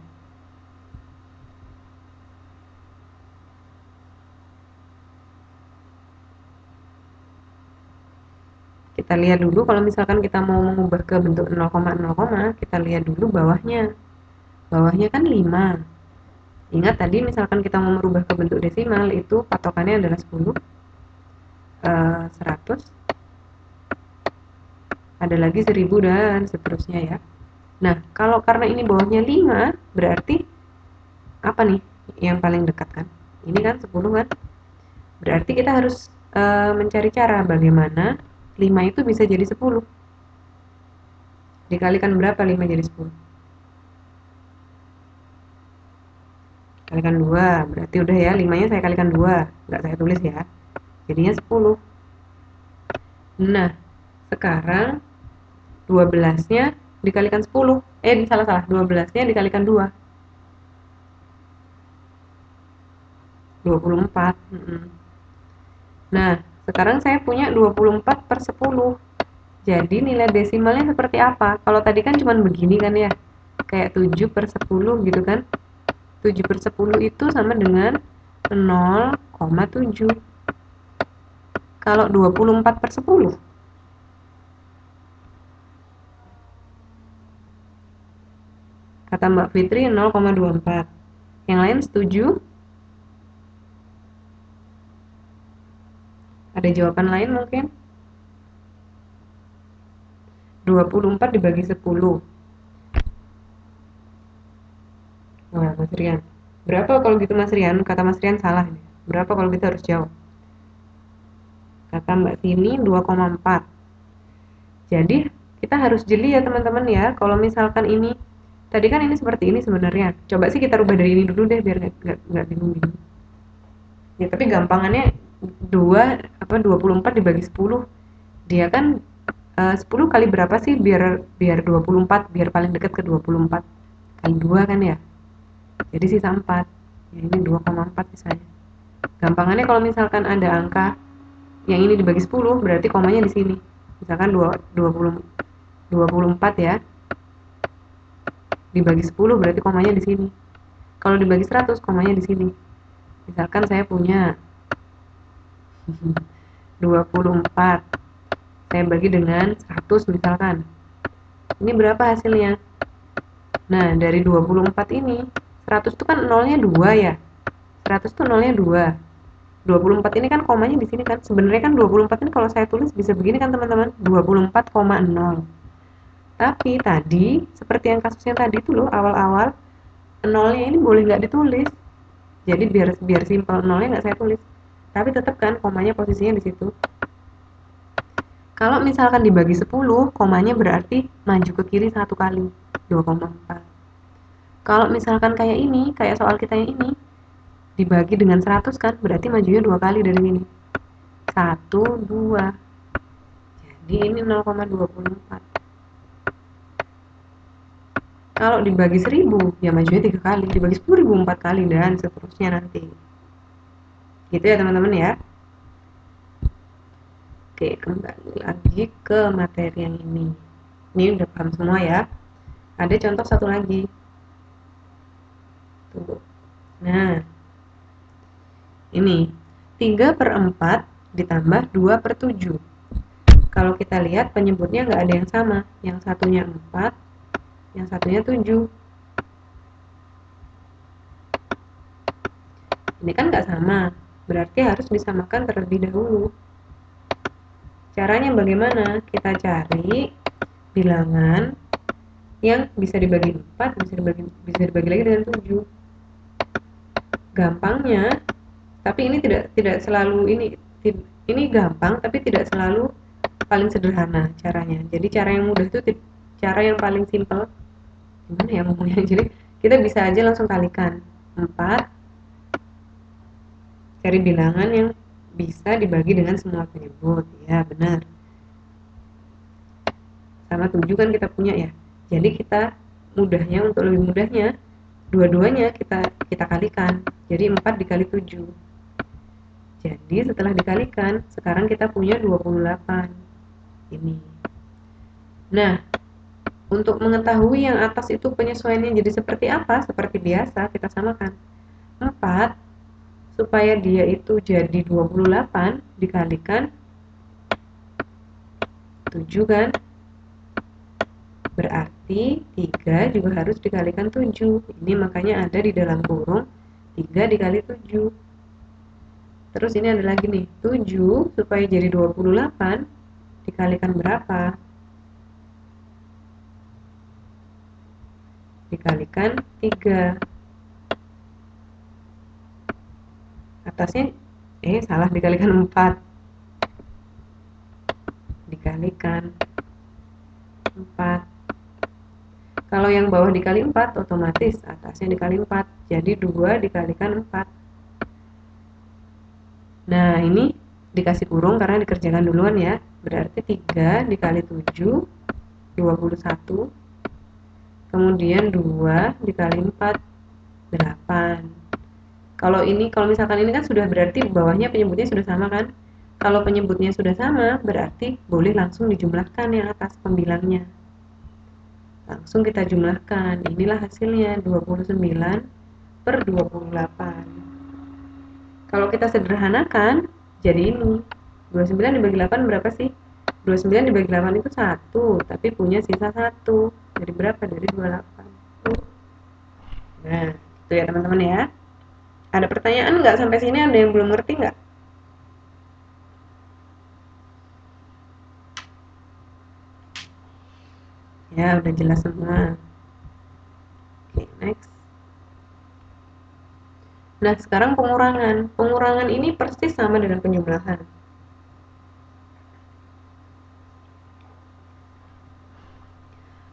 Kita lihat dulu kalau misalkan kita mau mengubah ke bentuk 0,0, kita lihat dulu bawahnya. Bawahnya kan 5. Ingat tadi misalkan kita mau merubah ke bentuk desimal itu patokannya adalah 10, 100, ada lagi 1000 dan seterusnya ya. Nah, kalau karena ini bawahnya 5, berarti apa nih yang paling dekat kan? Ini kan 10 kan? Berarti kita harus mencari cara bagaimana 5 itu bisa jadi 10. Dikalikan berapa 5 jadi 10? Kalikan 2, berarti udah ya, 5-nya saya kalikan 2, nggak saya tulis ya. Jadinya 10. Nah, sekarang 12-nya dikalikan 10. Salah, 12-nya dikalikan 2. 24. Nah, sekarang saya punya 24/10. Jadi nilai desimalnya seperti apa? Kalau tadi kan cuma begini kan ya, kayak 7/10 gitu kan. 7/10 itu sama dengan 0,7. Kalau 24/10, kata Mbak Fitri 0,24. Yang lain setuju? Ada jawaban lain mungkin? 24 dibagi 10. Wah, Mas Rian. Berapa kalau gitu Mas Rian? Kata Mas Rian salah nih. Berapa kalau kita harus jawab? Kata Mbak Vini 2,4. Jadi kita harus jeli ya teman-teman ya. Kalau misalkan ini, tadi kan ini seperti ini sebenarnya. Coba sih kita rubah dari ini dulu deh biar nggak bingung-bingung. Ya tapi gampangannya 24 dibagi 10. Dia kan 10 kali berapa sih biar 24, biar paling dekat ke 24 kali 2 kan ya. Jadi sisa 4. Ya, ini 2,4 misalnya. Gampangannya kalau misalkan ada angka yang ini dibagi 10 berarti komanya di sini. Misalkan 24 ya. Dibagi 10 berarti komanya di sini. Kalau dibagi 100 komanya di sini. Misalkan saya punya 24. Saya bagi dengan 100 misalkan. Ini berapa hasilnya? Nah, dari 24 ini 100 itu kan nolnya 2 ya. 100 itu nolnya 2. 24 ini kan komanya di sini kan. Sebenarnya kan 24 ini kalau saya tulis bisa begini kan teman-teman. 24,0. Tapi tadi seperti yang kasusnya tadi itu loh, awal-awal nolnya ini boleh nggak ditulis. Jadi biar simpel, nolnya nggak saya tulis. Tapi tetap kan komanya posisinya di situ. Kalau misalkan dibagi 10, komanya berarti maju ke kiri 1 kali, 2,4. Kalau misalkan kayak ini, kayak soal kita yang ini, dibagi dengan 100 kan, berarti majunya 2 kali dari sini. 1, 2. Jadi ini 0,24. Kalau dibagi 1000, ya majunya 3 kali. Dibagi 10.000 4 kali, dan seterusnya nanti. Gitu ya teman-teman ya. Oke, kembali lagi ke materi yang ini. Ini udah paham semua ya. Ada contoh satu lagi. Tuh. Nah, ini 3/4 ditambah 2/7. Kalau kita lihat penyebutnya nggak ada yang sama. Yang satunya 4, yang satunya 7. Ini kan nggak sama, berarti harus disamakan terlebih dahulu. Caranya bagaimana? Kita cari bilangan yang bisa dibagi 4, bisa dibagi lagi dengan 7. Gampangnya, tapi ini tidak selalu ini gampang tapi tidak selalu paling sederhana caranya. Jadi cara yang mudah itu cara yang paling simpel. Gimana ya ngomongnya? Jadi kita bisa aja langsung kalikan 4, cari bilangan yang bisa dibagi dengan semua penyebut. Ya, benar. Sama 7 kan kita punya ya. Jadi kita mudahnya, untuk lebih mudahnya, dua-duanya kita kalikan. Jadi 4 dikali 7. Jadi setelah dikalikan, sekarang kita punya 28. Ini. Nah, untuk mengetahui yang atas itu penyesuaiannya jadi seperti apa, seperti biasa kita samakan. 4 supaya dia itu jadi 28 dikalikan 7 kan, berarti 3 juga harus dikalikan 7. Ini makanya ada di dalam kurung 3 dikali 7. Terus ini ada lagi nih, 7 supaya jadi 28 dikalikan berapa? Dikalikan 3. Atasnya salah, dikalikan 4. Dikalikan 4. Kalau yang bawah dikali 4 otomatis atasnya dikali 4. Jadi 2 dikalikan 4. Nah, ini dikasih kurung karena dikerjakan duluan ya. Berarti 3 dikali 7 21. Kemudian 2 dikali 4 8. Kalau misalkan ini kan sudah berarti bawahnya penyebutnya sudah sama kan? Kalau penyebutnya sudah sama, berarti boleh langsung dijumlahkan yang atas pembilangnya. Langsung kita jumlahkan. Inilah hasilnya 29/28. Kalau kita sederhanakan, jadi ini. 29 dibagi 8 berapa sih? 29 dibagi 8 itu 1, tapi punya sisa 1. Dari berapa? Dari 28. Nah, itu Gitu ya teman-teman ya. Ada pertanyaan nggak sampai sini? Ada yang belum ngerti nggak? Ya, udah jelas semua. Oke, next. Nah, sekarang pengurangan. Pengurangan ini persis sama dengan penjumlahan.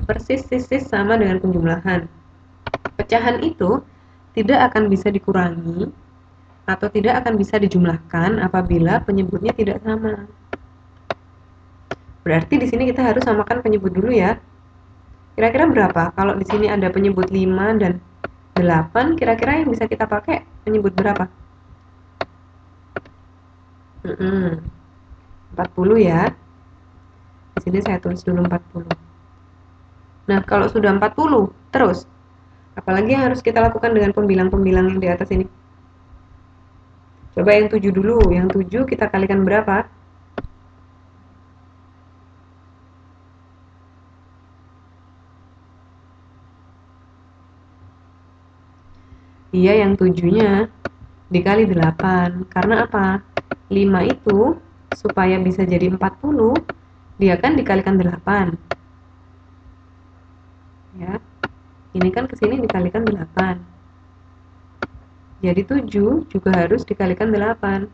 Persis sama dengan penjumlahan. Pecahan itu tidak akan bisa dikurangi atau tidak akan bisa dijumlahkan apabila penyebutnya tidak sama. Berarti di sini kita harus samakan penyebut dulu ya. Kira-kira berapa? Kalau di sini ada penyebut 5 dan 8, kira-kira yang bisa kita pakai penyebut berapa? 40 ya. Di sini saya tulis dulu 40. Nah, kalau sudah 40, terus apalagi yang harus kita lakukan dengan pembilang-pembilang yang di atas ini? Coba yang 7 dulu. Yang 7 kita kalikan berapa? Iya, yang 7-nya dikali 8. Karena apa? 5 itu supaya bisa jadi 40, dia kan dikalikan 8. Ya. Ini kan kesini dikalikan 8. Jadi 7 juga harus dikalikan 8.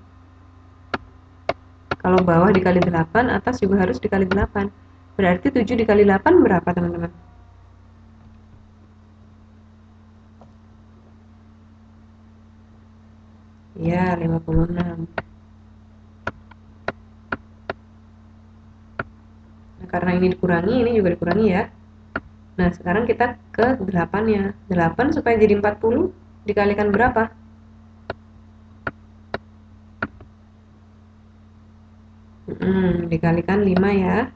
Kalau bawah dikali 8, atas juga harus dikali 8. Berarti 7 dikali 8 berapa teman-teman? Ya, 56. Nah, karena ini dikurangi, ini juga dikurangi ya. Nah, sekarang kita ke 8-nya. 8 supaya jadi 40 dikalikan berapa? Dikalikan 5 ya.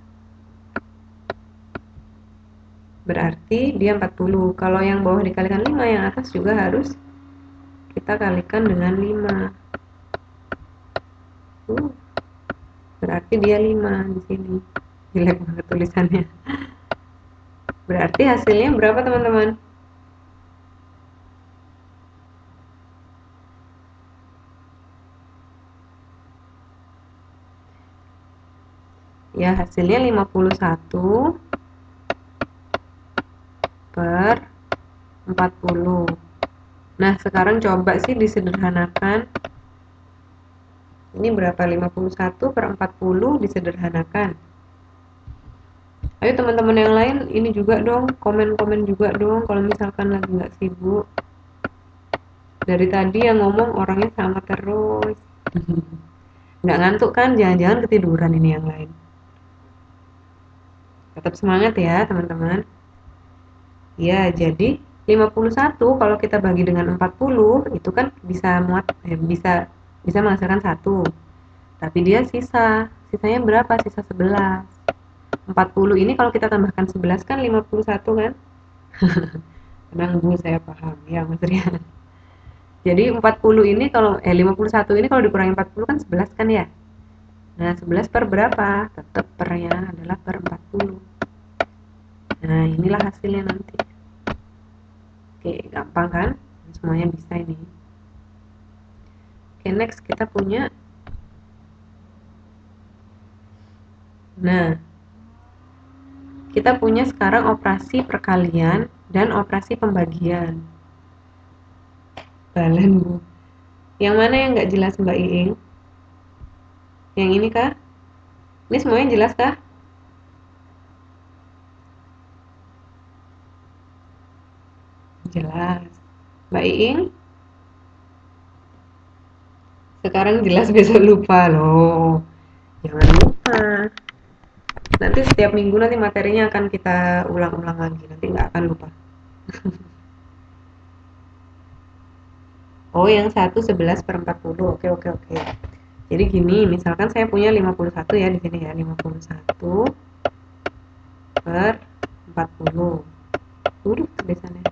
Berarti dia 40. Kalau yang bawah dikalikan 5, yang atas juga harus kita kalikan dengan 5. Berarti dia 5 di sini. Jelek banget tulisannya. Berarti hasilnya berapa teman-teman? Ya, hasilnya 51 per 40. Nah, sekarang coba sih disederhanakan. Ini berapa? 51 per 40 disederhanakan. Ayo teman-teman yang lain, ini juga dong, komen-komen juga dong kalau misalkan lagi nggak sibuk. Dari tadi yang ngomong orangnya sama terus. Nggak ngantuk kan? Jangan-jangan ketiduran ini yang lain. Tetap semangat ya teman-teman. Ya, jadi 51 kalau kita bagi dengan 40 itu kan bisa bisa menghasilkan 1. Tapi dia sisanya berapa? Sisa 11. 40 ini kalau kita tambahkan 11 kan 51 kan? Tenang Bu, saya paham ya Mas Rian. Jadi 40 ini kalau 51 ini kalau dikurangi 40 kan 11 kan ya? Nah, 11 per berapa? Tetap pernya adalah per 40. Nah, inilah hasilnya nanti. Oke, gampang kan? Semuanya bisa ini. Oke, next kita punya. Nah, kita punya sekarang operasi perkalian dan operasi pembagian. Balen Bu. Yang mana yang nggak jelas Mbak Iing? Yang ini kah? Ini semuanya jelas kah? Jelas. Mbak Iing? Sekarang jelas besok lupa loh. Jangan lupa. Nanti setiap minggu nanti materinya akan kita ulang-ulang lagi. Nanti nggak akan lupa. Oh, yang 11 per 40. Oke, oke, oke. Jadi gini, misalkan saya punya 51 ya di sini ya. 51 per 40. Tulisannya.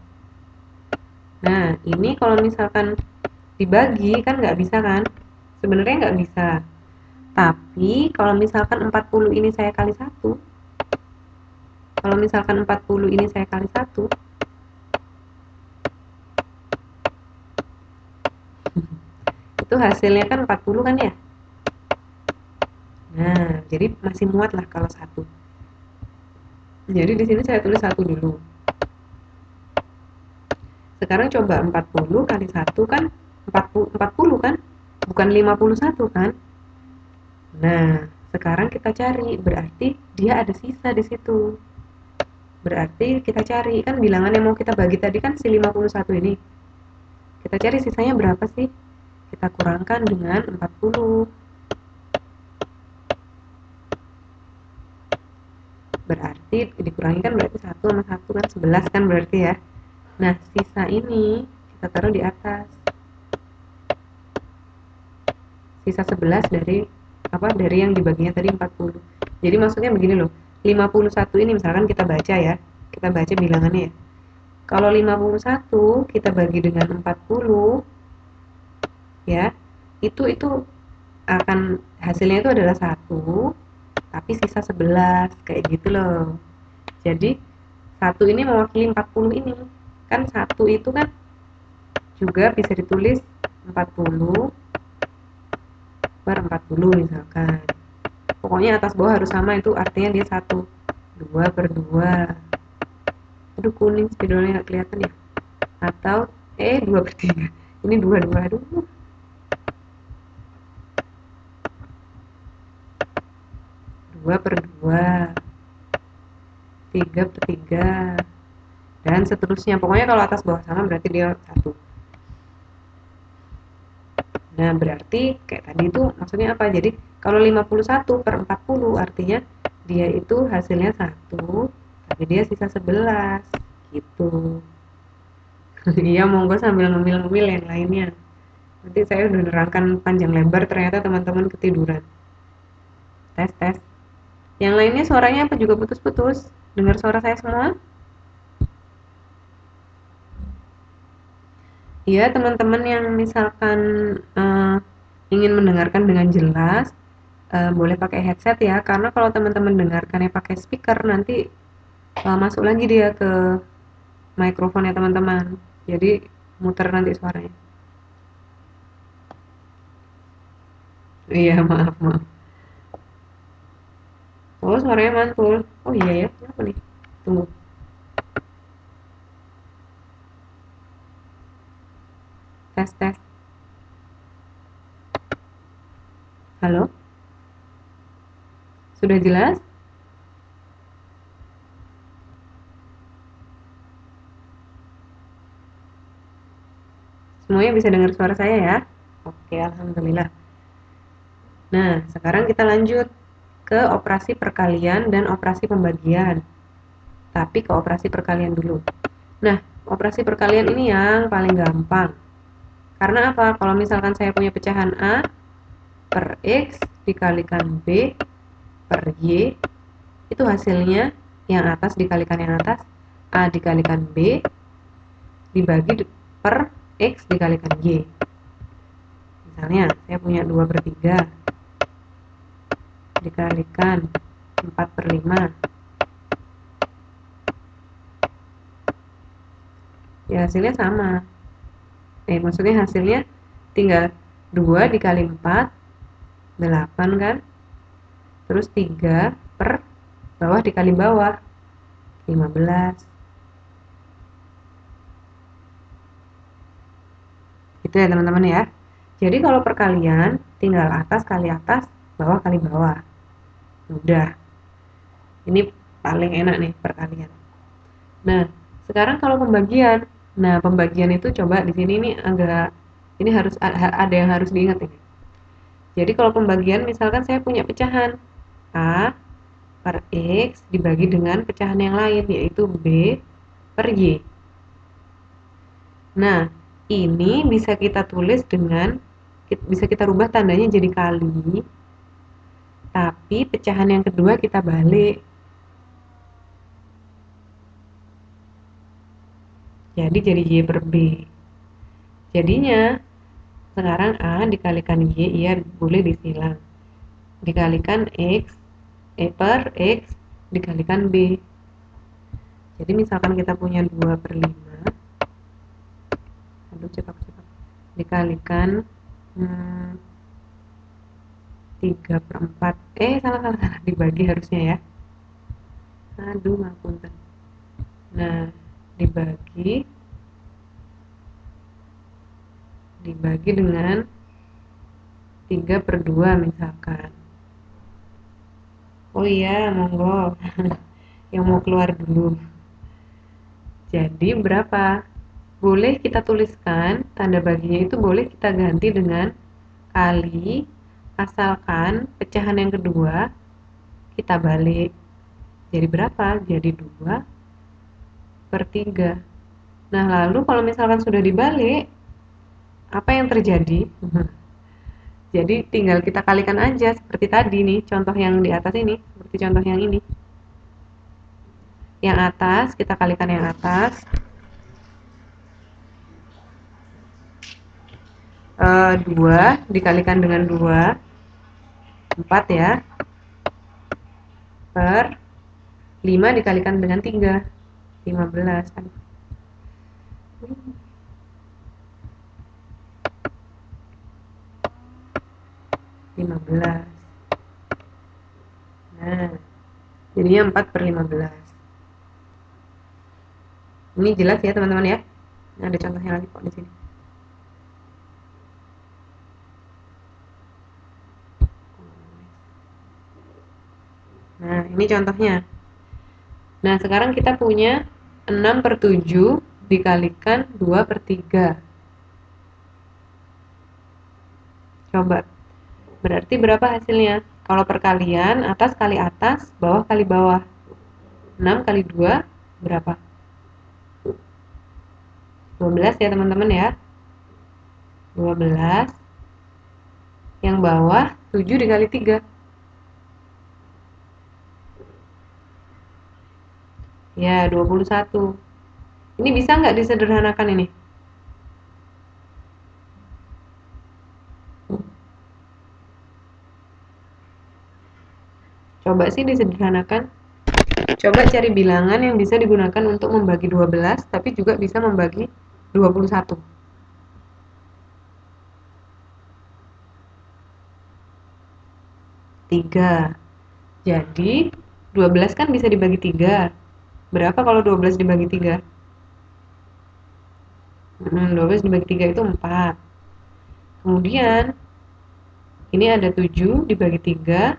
Nah, ini kalau misalkan dibagi kan nggak bisa kan? Sebenarnya nggak bisa. Tapi kalau misalkan 40 ini saya kali 1, kalau misalkan 40 ini saya kali 1, Itu hasilnya kan 40 kan ya? Nah, jadi masih muat lah kalau 1. Jadi di sini saya tulis 1 dulu. Sekarang coba 40 kali 1 kan 40 kan? Bukan 51 kan? Nah, sekarang kita cari, berarti dia ada sisa di situ. Berarti kita cari, kan bilangan yang mau kita bagi tadi kan si 51 ini. Kita cari sisanya berapa sih? Kita kurangkan dengan 40. Berarti dikurangi kan berarti 1 sama 1 kan 11 kan berarti ya. Nah, sisa ini kita taruh di atas. Sisa 11 dari yang dibaginya tadi 40. Jadi maksudnya begini loh. 51 ini misalkan kita baca ya. Kita baca bilangannya ya. Kalau 51 kita bagi dengan 40 ya. Itu akan hasilnya itu adalah 1 tapi sisa 11 kayak gitu loh. Jadi 1 ini mewakili 40 ini. Kan 1 itu kan juga bisa ditulis 40 per 40 misalkan. Pokoknya atas bawah harus sama, itu artinya dia 1. 2 per 2. Aduh kuning spidolnya nggak kelihatan ya. Atau 2 per 3. Ini 2 aduh. 2 per 2. 3 per 3. Dan seterusnya. Pokoknya kalau atas bawah sama berarti dia 1. Nah, berarti kayak tadi itu maksudnya apa? Jadi, kalau 51 per 40 artinya dia itu hasilnya 1, tapi dia sisa 11. Gitu. Iya, monggo sambil ngemil-ngemil yang lainnya. Nanti saya udah nerangkan panjang lebar, ternyata teman-teman ketiduran. Tes. Yang lainnya suaranya apa juga putus-putus? Dengar suara saya semua? Iya, teman-teman yang misalkan ingin mendengarkan dengan jelas, boleh pakai headset ya, karena kalau teman-teman dengarkannya pakai speaker nanti masuk lagi dia ke mikrofonnya teman-teman, jadi muter nanti suaranya. Iya, maaf. Oh, suaranya mantul. Oh iya ya, kenapa nih? Tunggu. Tes. Halo, sudah jelas? Semuanya bisa dengar suara saya ya? Oke, alhamdulillah. Nah, sekarang kita lanjut ke operasi perkalian dan operasi pembagian. Tapi ke operasi perkalian dulu. Nah, operasi perkalian ini yang paling gampang. Karena apa? Kalau misalkan saya punya pecahan A per X dikalikan B per Y, itu hasilnya yang atas dikalikan yang atas, A dikalikan B dibagi per X dikalikan Y. Misalnya, saya punya 2 per 3 dikalikan 4 per 5. Ya, hasilnya sama. Maksudnya hasilnya tinggal 2 dikali 4, 8 kan? Terus 3 per bawah dikali bawah, 15. Gitu ya teman-teman ya. Jadi kalau perkalian tinggal atas kali atas, bawah kali bawah. Udah. Ini paling enak nih perkalian. Nah, sekarang kalau pembagian. Nah, pembagian itu coba di sini nih agak ini harus ada yang harus diingat ini. Jadi kalau pembagian misalkan saya punya pecahan A per X dibagi dengan pecahan yang lain yaitu B per Y. Nah, ini bisa kita tulis bisa kita rubah tandanya jadi kali, tapi pecahan yang kedua kita balik. Jadi Y per B. Jadinya sekarang A dikalikan Y, iya boleh disilang. Dikalikan per X dikalikan B. Jadi misalkan kita punya 2 per 5. Aduh cepat. Dikalikan Hmm, 3/4. Salah. Dibagi harusnya ya. Aduh, ngapunten. Nah, dibagi dengan 3/2 misalkan. Oh iya, monggo. Yang mau keluar dulu. Jadi berapa? Boleh kita tuliskan, tanda baginya itu boleh kita ganti dengan kali, asalkan pecahan yang kedua kita balik. Jadi berapa? Jadi 2/3. Nah, lalu kalau misalkan sudah dibalik, apa yang terjadi? Jadi tinggal kita kalikan aja seperti tadi nih, contoh yang di atas ini, seperti contoh yang ini. Yang atas, kita kalikan yang atas. 2 dikalikan dengan 2, 4 ya. Per 5 dikalikan dengan 3, 15. 15. Nah, jadinya 4/15. Ini jelas ya teman-teman ya. Nah, ada contohnya lagi kok di sini. Nah, ini contohnya. Nah, sekarang kita punya 6/7 dikalikan 2/3. Coba. Berarti berapa hasilnya? Kalau perkalian, atas kali atas, bawah kali bawah. 6 kali 2 berapa? 12 ya teman-teman ya. 12. Yang bawah 7 dikali 3. Ya, 21. Ini bisa nggak disederhanakan ini? Coba sih disederhanakan. Coba cari bilangan yang bisa digunakan untuk membagi 12, tapi juga bisa membagi 21. 3. Jadi, 12 kan bisa dibagi 3. Berapa kalau 12 dibagi 3? 12 dibagi 3 itu 4. Kemudian, ini ada 7 dibagi 3.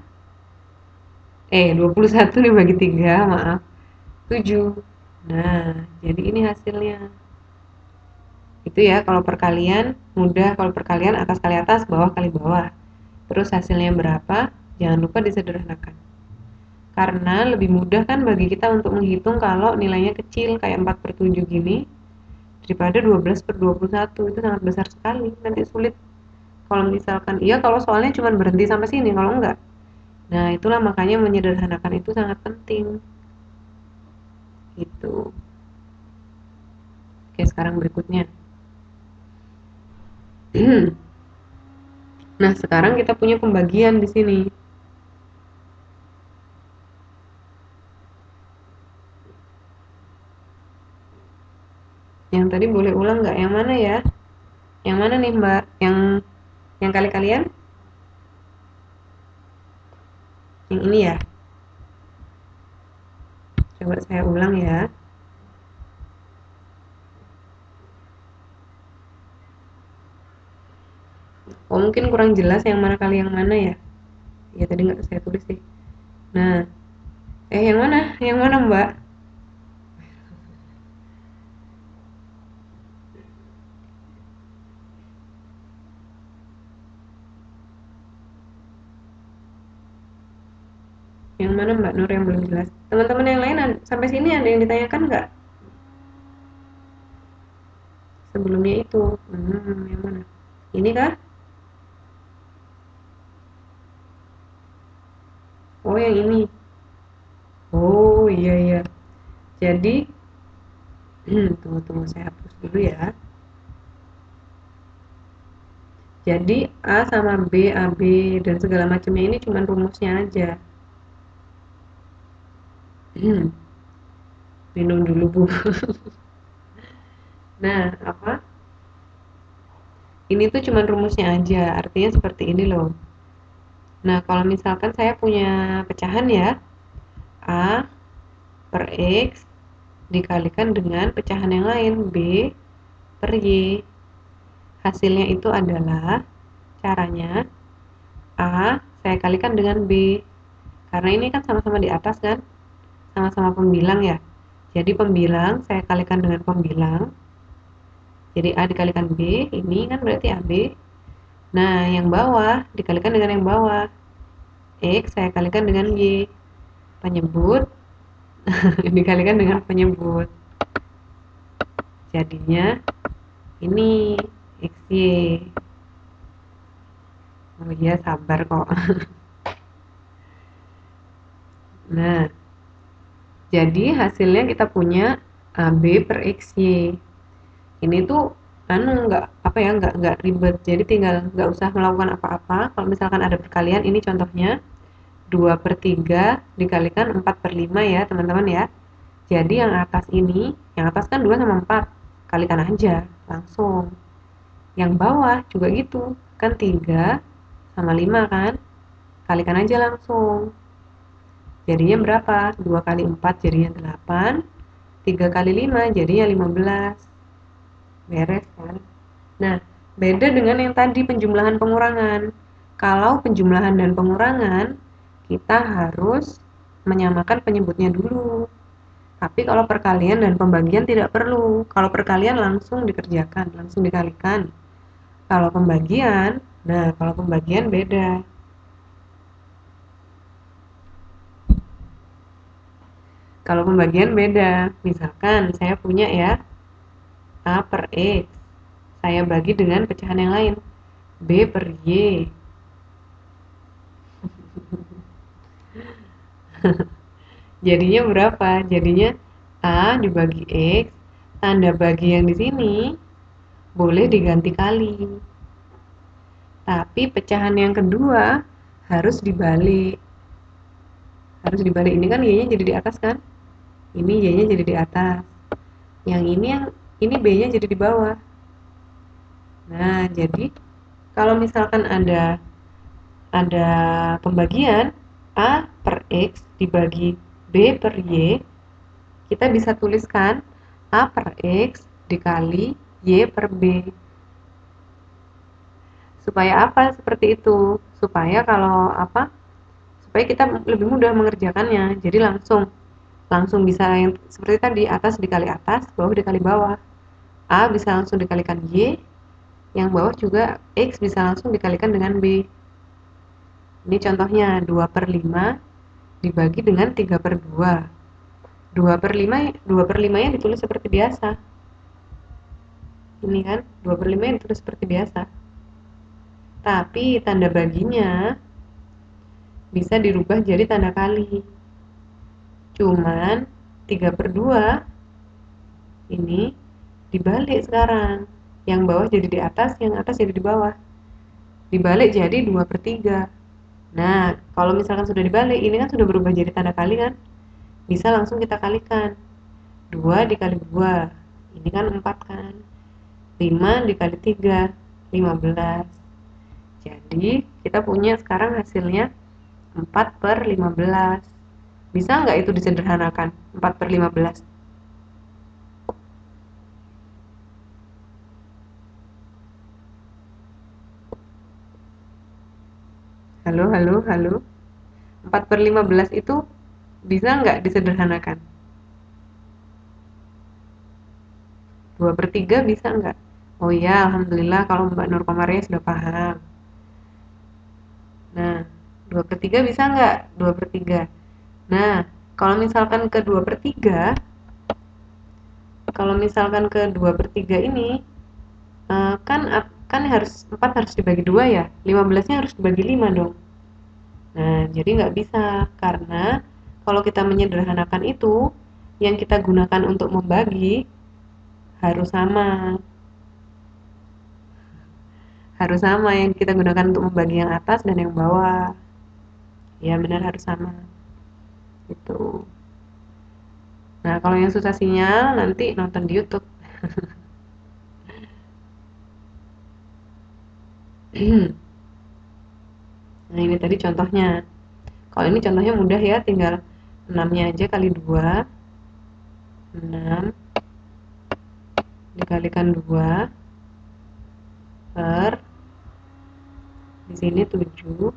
21 dibagi 3, maaf. 7. Nah, jadi ini hasilnya. Itu ya, kalau perkalian mudah, kalau perkalian atas kali atas, bawah kali bawah. Terus hasilnya berapa? Jangan lupa disederhanakan. Karena lebih mudah kan bagi kita untuk menghitung kalau nilainya kecil kayak 4/7 gini daripada 12/21, itu sangat besar sekali. Nanti sulit kalau misalkan iya kalau soalnya cuma berhenti sampai sini, kalau enggak. Nah, itulah makanya menyederhanakan itu sangat penting. Gitu. Oke, sekarang berikutnya. Nah, sekarang kita punya pembagian di sini. Yang tadi boleh ulang nggak? Yang mana ya? Yang mana nih, Mbak? Yang kali-kalian? Yang ini ya? Coba saya ulang ya. Oh, mungkin kurang jelas yang mana kali yang mana ya? Ya tadi nggak saya tulis sih. Nah, yang mana? Yang mana, Mbak? Yang mana, Mbak Nur, yang belum jelas? Teman-teman yang lain sampai sini ada yang ditanyakan nggak? Sebelumnya itu. Yang mana? Ini kah? Oh, yang ini. Oh, iya iya. Jadi, tunggu saya hapus dulu ya. Jadi A sama B, AB dan segala macamnya ini cuma rumusnya aja. Minum dulu Bu. Nah, apa? Ini tuh cuman rumusnya aja, artinya seperti ini loh. Nah, kalau misalkan saya punya pecahan ya, A per X dikalikan dengan pecahan yang lain, B per Y. Hasilnya itu adalah, caranya, A saya kalikan dengan B. Karena ini kan sama-sama di atas kan, sama-sama pembilang ya. Jadi pembilang saya kalikan dengan pembilang. Jadi A dikalikan B, ini kan berarti AB. Nah, yang bawah dikalikan dengan yang bawah. X saya kalikan dengan Y. Penyebut dikalikan dengan penyebut. Jadinya ini XY. Oh iya, sabar kok. Nah, jadi hasilnya kita punya AB per XY. Ini tuh nggak apa ya, nggak ribet. Jadi tinggal nggak usah melakukan apa-apa. Kalau misalkan ada perkalian, ini contohnya 2/3 dikalikan 4/5 ya teman-teman ya. Jadi yang atas ini, yang atas kan 2 sama 4, kalikan aja langsung. Yang bawah juga gitu, kan 3 sama 5 kan, kalikan aja langsung. Jadinya berapa? 2 kali 4 jadinya 8, 3 kali 5 jadinya 15. Beres kan? Nah, beda dengan yang tadi penjumlahan pengurangan. Kalau penjumlahan dan pengurangan, kita harus menyamakan penyebutnya dulu. Tapi kalau perkalian dan pembagian tidak perlu. Kalau perkalian langsung dikerjakan, langsung dikalikan. Kalau pembagian, kalau pembagian beda. Kalau pembagian beda. Misalkan saya punya ya A per X. Saya bagi dengan pecahan yang lain. B per Y. Jadinya berapa? Jadinya A dibagi X, tanda bagi yang di sini boleh diganti kali. Tapi pecahan yang kedua harus dibalik. Harus dibalik. Ini kan Y-nya jadi di atas kan? Ini Y-nya jadi di atas. Yang ini B-nya jadi di bawah. Nah, jadi kalau misalkan ada pembagian A per X dibagi B per Y, kita bisa tuliskan A per X dikali Y per B. Supaya apa seperti itu? Supaya supaya kita lebih mudah mengerjakannya. Jadi langsung bisa yang seperti tadi, atas dikali atas, bawah dikali bawah. A bisa langsung dikalikan Y, yang bawah juga X bisa langsung dikalikan dengan B. Ini contohnya 2/5 dibagi dengan 3/2. 2/5 nya ditulis seperti biasa. Ini kan 2/5 nya ditulis seperti biasa. Tapi tanda baginya bisa dirubah jadi tanda kali. Cuman 3/2 ini dibalik sekarang. Yang bawah jadi di atas, yang atas jadi di bawah. Dibalik jadi 2/3. Nah, kalau misalkan sudah dibalik, ini kan sudah berubah jadi tanda kali kan? Bisa langsung kita kalikan. 2 dikali 2, ini kan 4 kan? 5 dikali 3, 15. Jadi, kita punya sekarang hasilnya 4/15. Bisa nggak itu disederhanakan? 4/15. Halo, halo, halo. 4/15 itu bisa nggak disederhanakan? 2/3 bisa nggak? Oh iya, alhamdulillah kalau Mbak Nur Komaria sudah paham. Nah, 2/3 bisa nggak? 2/3. Nah, kalau misalkan ke 2/3, ke 2/3 ini, kan kan harus 4 harus dibagi 2 ya, 15-nya harus dibagi 5 dong. Nah, jadi nggak bisa, karena kalau kita menyederhanakan itu, yang kita gunakan untuk membagi harus sama. Harus sama yang kita gunakan untuk membagi yang atas dan yang bawah. Ya, benar harus sama. Itu. Nah, kalau yang susah sinyal nanti nonton di YouTube. Nah, ini tadi contohnya. Kalau ini contohnya mudah ya, tinggal 6-nya aja kali 2. 6 dikalikan 2 per, di sini 7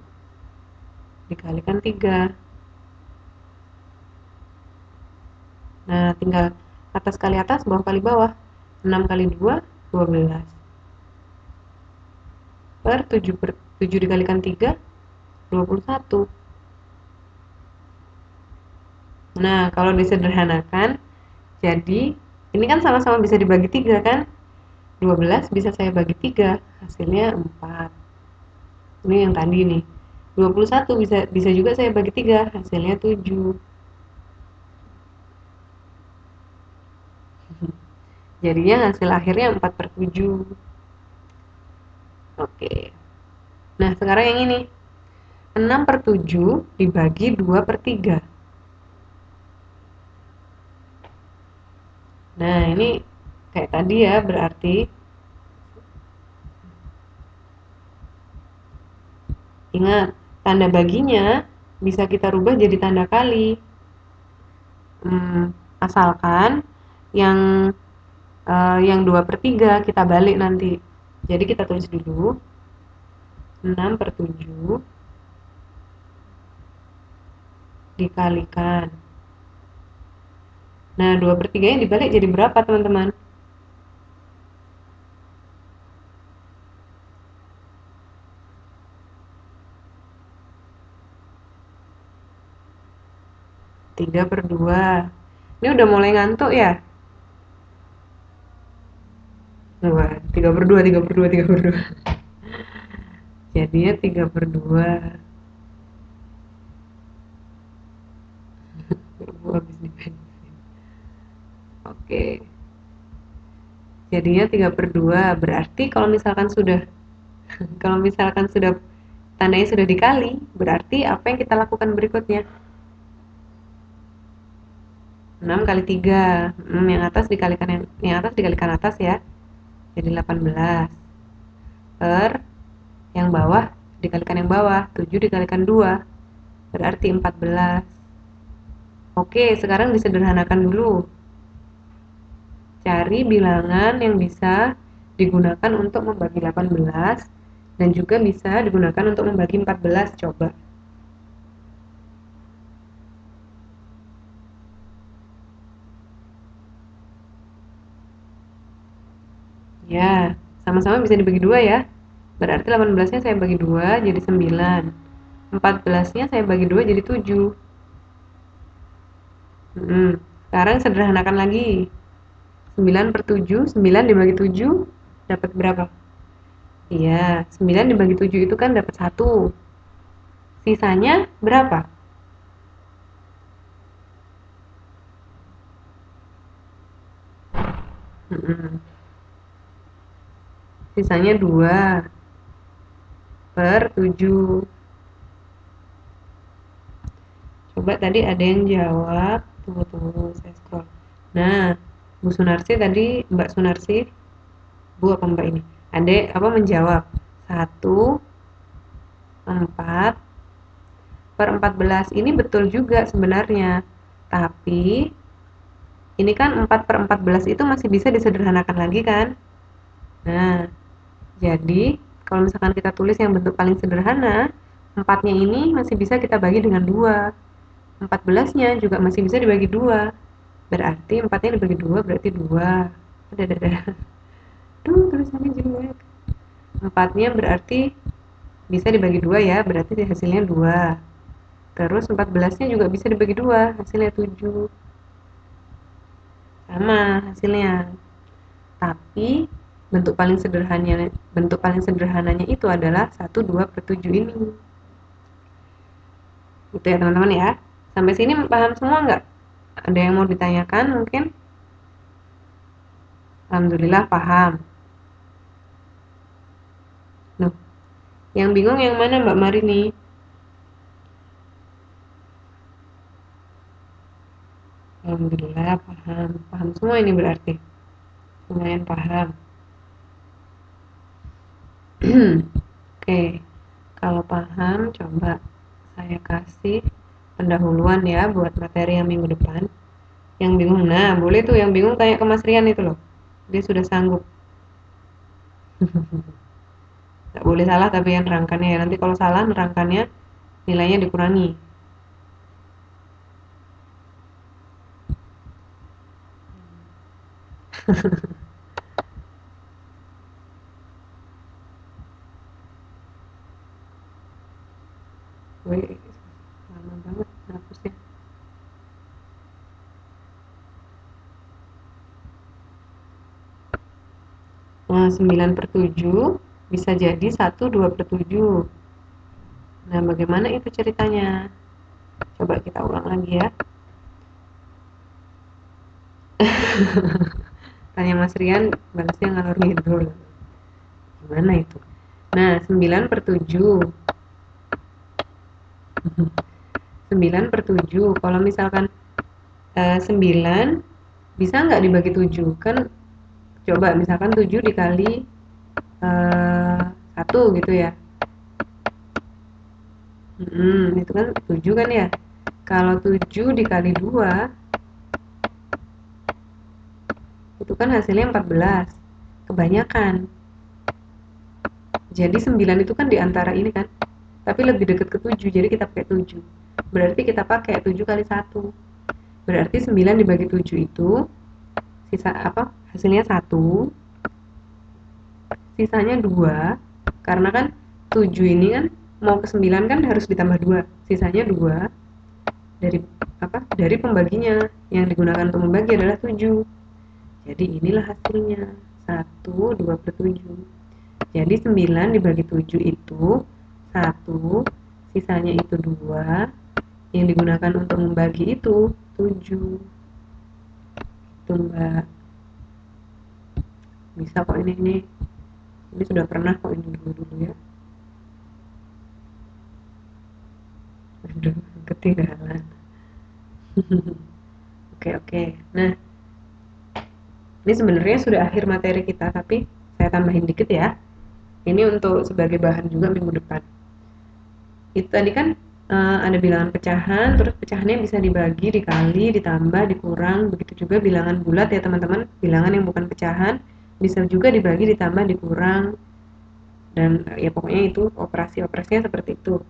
dikalikan 3. Nah, tinggal atas kali atas, bawah kali bawah. 6 kali 2, 12. Per 7 dikalikan 3, 21. Nah, kalau disederhanakan, jadi ini kan sama-sama bisa dibagi 3 kan? 12 bisa saya bagi 3, hasilnya 4. Ini yang tadi nih. 21 bisa juga saya bagi 3, hasilnya 7. Jadinya hasil akhirnya 4/7. Oke. Nah, sekarang yang ini. 6/7 dibagi 2/3. Nah, ini kayak tadi ya, berarti ingat, tanda baginya bisa kita rubah jadi tanda kali. Asalkan yang 2/3 kita balik nanti. Jadi kita tulis dulu 6/7 dikalikan. Nah, 2/3 nya dibalik jadi berapa, teman-teman? 3/2. Ini udah mulai ngantuk ya? Wah, 3/2, 3/2, 3/2. Jadinya 3/2. Habis dibagi. Oke. Jadinya 3/2. Berarti kalau misalkan sudah tandanya sudah dikali, berarti apa yang kita lakukan berikutnya? 6 kali 3. Yang atas dikalikan atas ya. Jadi 18. Per yang bawah dikalikan yang bawah, 7 dikalikan 2. Berarti 14. Oke, sekarang disederhanakan dulu. Cari bilangan yang bisa digunakan untuk membagi 18 dan juga bisa digunakan untuk membagi 14. Coba. Ya, sama-sama bisa dibagi 2 ya. Berarti 18-nya saya bagi 2 jadi 9. 14-nya saya bagi 2 jadi 7. Sekarang sederhanakan lagi. 9/7, 9 dibagi 7 dapat berapa? Iya, 9 dibagi 7 itu kan dapat 1. Sisanya berapa? Sisanya 2/7. Coba tadi ada yang jawab. Tunggu, saya scroll. Nah, Bu Sunarsi tadi, Mbak Sunarsi, Bu apa Mbak ini? Adek apa menjawab? 1/4/14. Ini betul juga sebenarnya. Tapi ini kan 4/14 itu masih bisa disederhanakan lagi kan? Nah, jadi kalau misalkan kita tulis yang bentuk paling sederhana, 4-nya ini masih bisa kita bagi dengan 2. 14-nya juga masih bisa dibagi 2. Berarti 4-nya dibagi 2 berarti 2. Ada. Duh, tulisannya jelek. 4-nya berarti bisa dibagi 2 ya, berarti hasilnya 2. Terus 14-nya juga bisa dibagi 2, hasilnya 7. Sama hasilnya. Tapi bentuk paling sederhananya itu adalah 1/2/7 ini. Gitu ya teman-teman ya. Sampai sini paham semua nggak? Ada yang mau ditanyakan mungkin? Alhamdulillah paham. Loh, yang bingung yang mana Mbak Marini? Alhamdulillah paham. Paham semua ini berarti. Lumayan paham. Oke, kalau paham coba saya kasih pendahuluan ya buat materi yang minggu depan. Yang bingung, nah boleh tuh yang bingung tanya ke Mas Rian itu loh. Dia sudah sanggup. Nggak boleh salah tapi yang nerangkannya ya. Nanti kalau salah nerangkannya nilainya dikurangi. Wih, lama banget hapusnya. Nah, 9/7 bisa jadi 1/2/7. Nah, bagaimana itu ceritanya? Coba kita ulang lagi ya. Tanya Mas Rian, balasnya ngalor ngidul. Gimana itu? Nah, 9/7. 9/7. Kalau misalkan 9 bisa nggak dibagi 7? Kan coba misalkan 7 dikali 1 gitu ya. Itu kan 7 kan ya. Kalau 7 dikali 2 itu kan hasilnya 14. Kebanyakan. Jadi 9 itu kan di antara ini kan. Tapi lebih dekat ke 7, jadi kita pakai 7. Berarti kita pakai 7 kali 1. Berarti 9 dibagi 7 itu sisa apa? Hasilnya 1, sisanya 2. Karena kan 7 ini kan mau ke 9 kan harus ditambah 2. Sisanya 2 dari apa? Dari pembaginya. Yang digunakan untuk membagi adalah 7. Jadi inilah hasilnya. 1/2/7. Jadi 9 dibagi 7 itu 1, sisanya itu 2, yang digunakan untuk membagi itu 7. Itu Mbak. Bisa kok ini sudah pernah kok ini dulu ya. Aduh, ketinggalan. Oke. Nah, ini sebenarnya sudah akhir materi kita, tapi saya tambahin dikit ya. Ini untuk sebagai bahan juga minggu depan. Itu tadi kan ada bilangan pecahan, terus pecahannya bisa dibagi, dikali, ditambah, dikurang. Begitu juga bilangan bulat ya teman-teman. Bilangan yang bukan pecahan bisa juga dibagi, ditambah, dikurang. Dan ya pokoknya itu operasi-operasinya seperti itu.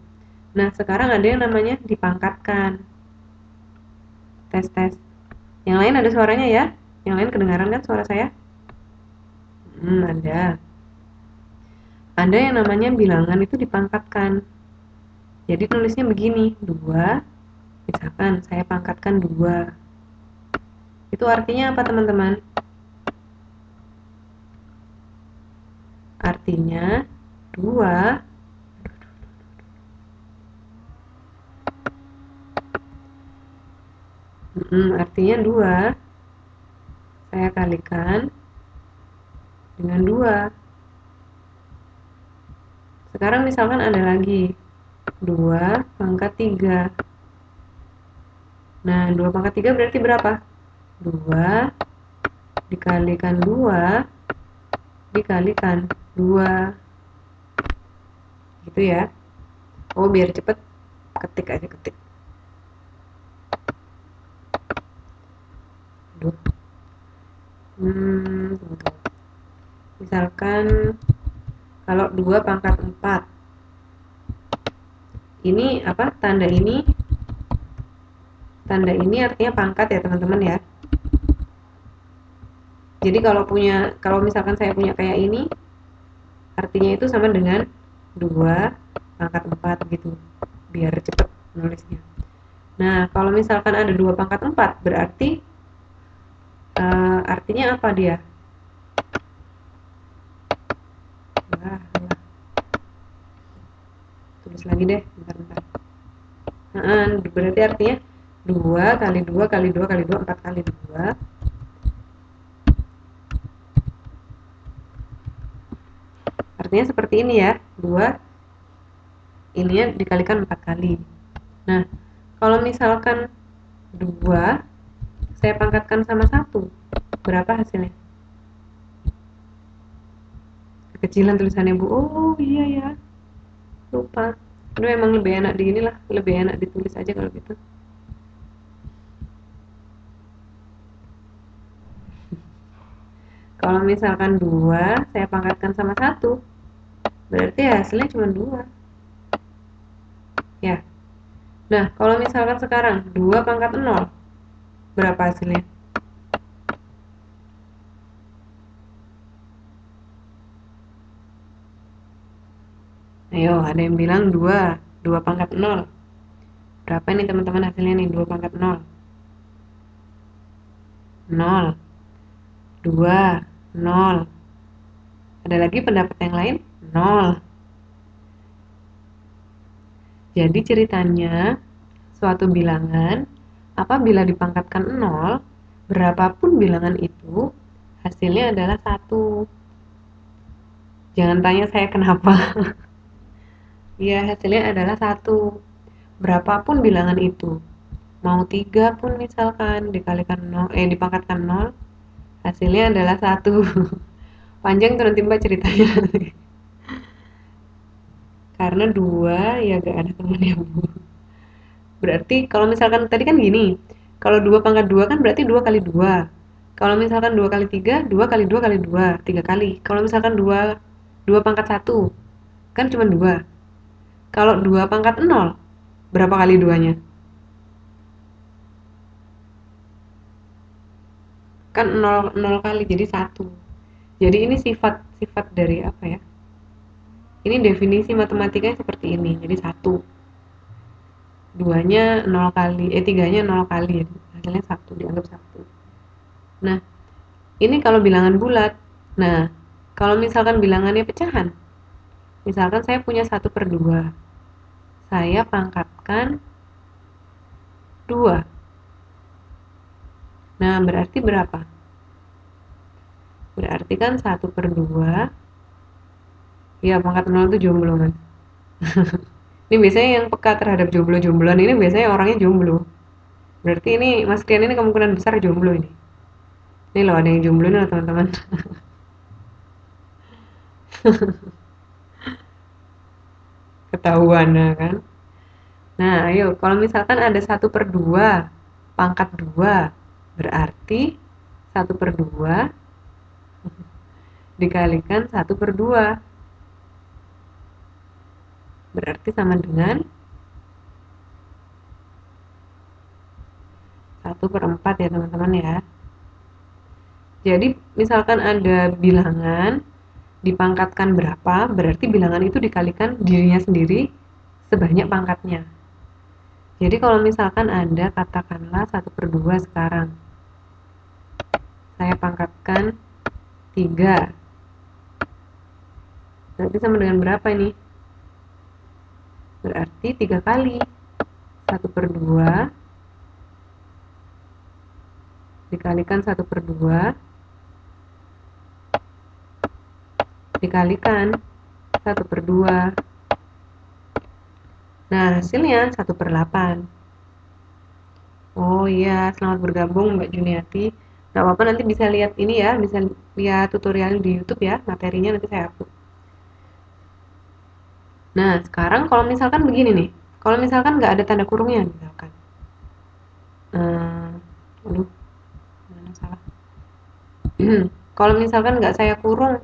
Nah, sekarang ada yang namanya dipangkatkan. Tes. Yang lain ada suaranya ya? Yang lain kedengaran kan suara saya? Ada. Ada yang namanya bilangan itu dipangkatkan. Jadi tulisnya begini, 2, misalkan saya pangkatkan 2. Itu artinya apa teman-teman? Artinya 2, artinya 2 saya kalikan dengan 2. Sekarang misalkan ada lagi 2 pangkat 3. Nah, 2 pangkat 3 berarti berapa? 2 dikalikan 2 dikalikan 2. Gitu ya. Oh, biar cepet ketik aja ketik. Aduh. Tunggu. Misalkan kalau 2 pangkat 4. Ini apa? Tanda ini artinya pangkat ya, teman-teman ya. Jadi kalau misalkan saya punya kayak ini, artinya itu sama dengan 2 pangkat 4 gitu. Biar cepet nulisnya. Nah, kalau misalkan ada 2 pangkat 4, berarti artinya apa dia? Wah. Tulis lagi deh, bentar. Berarti artinya 2 kali 2 kali 2 kali 2, 4 kali 2. Artinya seperti ini ya, 2 ininya dikalikan 4 kali. Nah, kalau misalkan 2 saya pangkatkan sama 1, berapa hasilnya? Kekecilan tulisannya Bu. Oh iya ya. lupa. Aduh, emang lebih enak di inilah, lebih enak ditulis aja kalau gitu. Kalau misalkan 2 saya pangkatkan sama 1, berarti hasilnya cuma 2. Ya. Nah, kalau misalkan sekarang 2 pangkat 0, berapa hasilnya? Ayo, ada yang bilang 2. 2 pangkat 0. Berapa nih teman-teman hasilnya nih? 2 pangkat 0. 0. 2. 0. Ada lagi pendapat yang lain? 0. Jadi ceritanya, suatu bilangan apabila dipangkatkan 0, berapapun bilangan itu, hasilnya adalah 1. Jangan tanya saya kenapa. Ya, hasilnya adalah 1. Berapapun bilangan itu. Mau 3 pun misalkan dikalikan 0, dipangkatkan 0, hasilnya adalah 1. Panjang tuh nanti Mbak ceritanya. Karena 2 ya gak ada temennya Bu. Berarti kalau misalkan tadi kan gini, kalau 2 pangkat 2 kan berarti 2 kali 2. Kalau misalkan 2 kali 3, 2 kali 2 kali 2, 3 kali. Kalau misalkan 2 pangkat 1, kan cuma 2. Kalau 2 pangkat 0, berapa kali 2-nya? Kan 0 kali, jadi 1. Jadi ini sifat dari apa ya? Ini definisi matematikanya seperti ini. Jadi 1. 2-nya 0 kali, 3-nya 0 kali. Hasilnya 1, dianggap 1. Nah, ini kalau bilangan bulat. Nah, kalau misalkan bilangannya pecahan, misalkan saya punya 1/2, saya pangkatkan 2. Nah, berarti berapa? Berarti kan 1/2, ya pangkat 0 itu jomblo kan. Ini biasanya yang peka terhadap jomblo-jombloan ini biasanya orangnya jomblo. Berarti ini Mas Rian ini kemungkinan besar jomblo ini. Ini loh ada yang jomblo nih loh teman-teman. Ketahuan ya kan. Nah, ayo kalau misalkan ada 1/2 pangkat 2, berarti 1/2 dikalikan 1/2, berarti sama dengan 1/4 ya teman-teman ya. Jadi misalkan ada bilangan dipangkatkan berapa, berarti bilangan itu dikalikan dirinya sendiri sebanyak pangkatnya. Jadi kalau misalkan ada katakanlah 1/2 sekarang, saya pangkatkan 3, berarti sama dengan berapa ini? Berarti 3 kali 1/2 dikalikan 1/2 dikalikan 1/2. Nah, hasilnya 1/8. Oh iya, selamat bergabung Mbak Juniati. Gak apa-apa, nanti bisa lihat ini ya, bisa lihat tutorial di YouTube ya, materinya nanti saya upload. Nah, sekarang kalau misalkan begini nih, kalau misalkan nggak ada tanda kurungnya, misalkan. Aduh, mana salah. Kalau misalkan nggak saya kurung,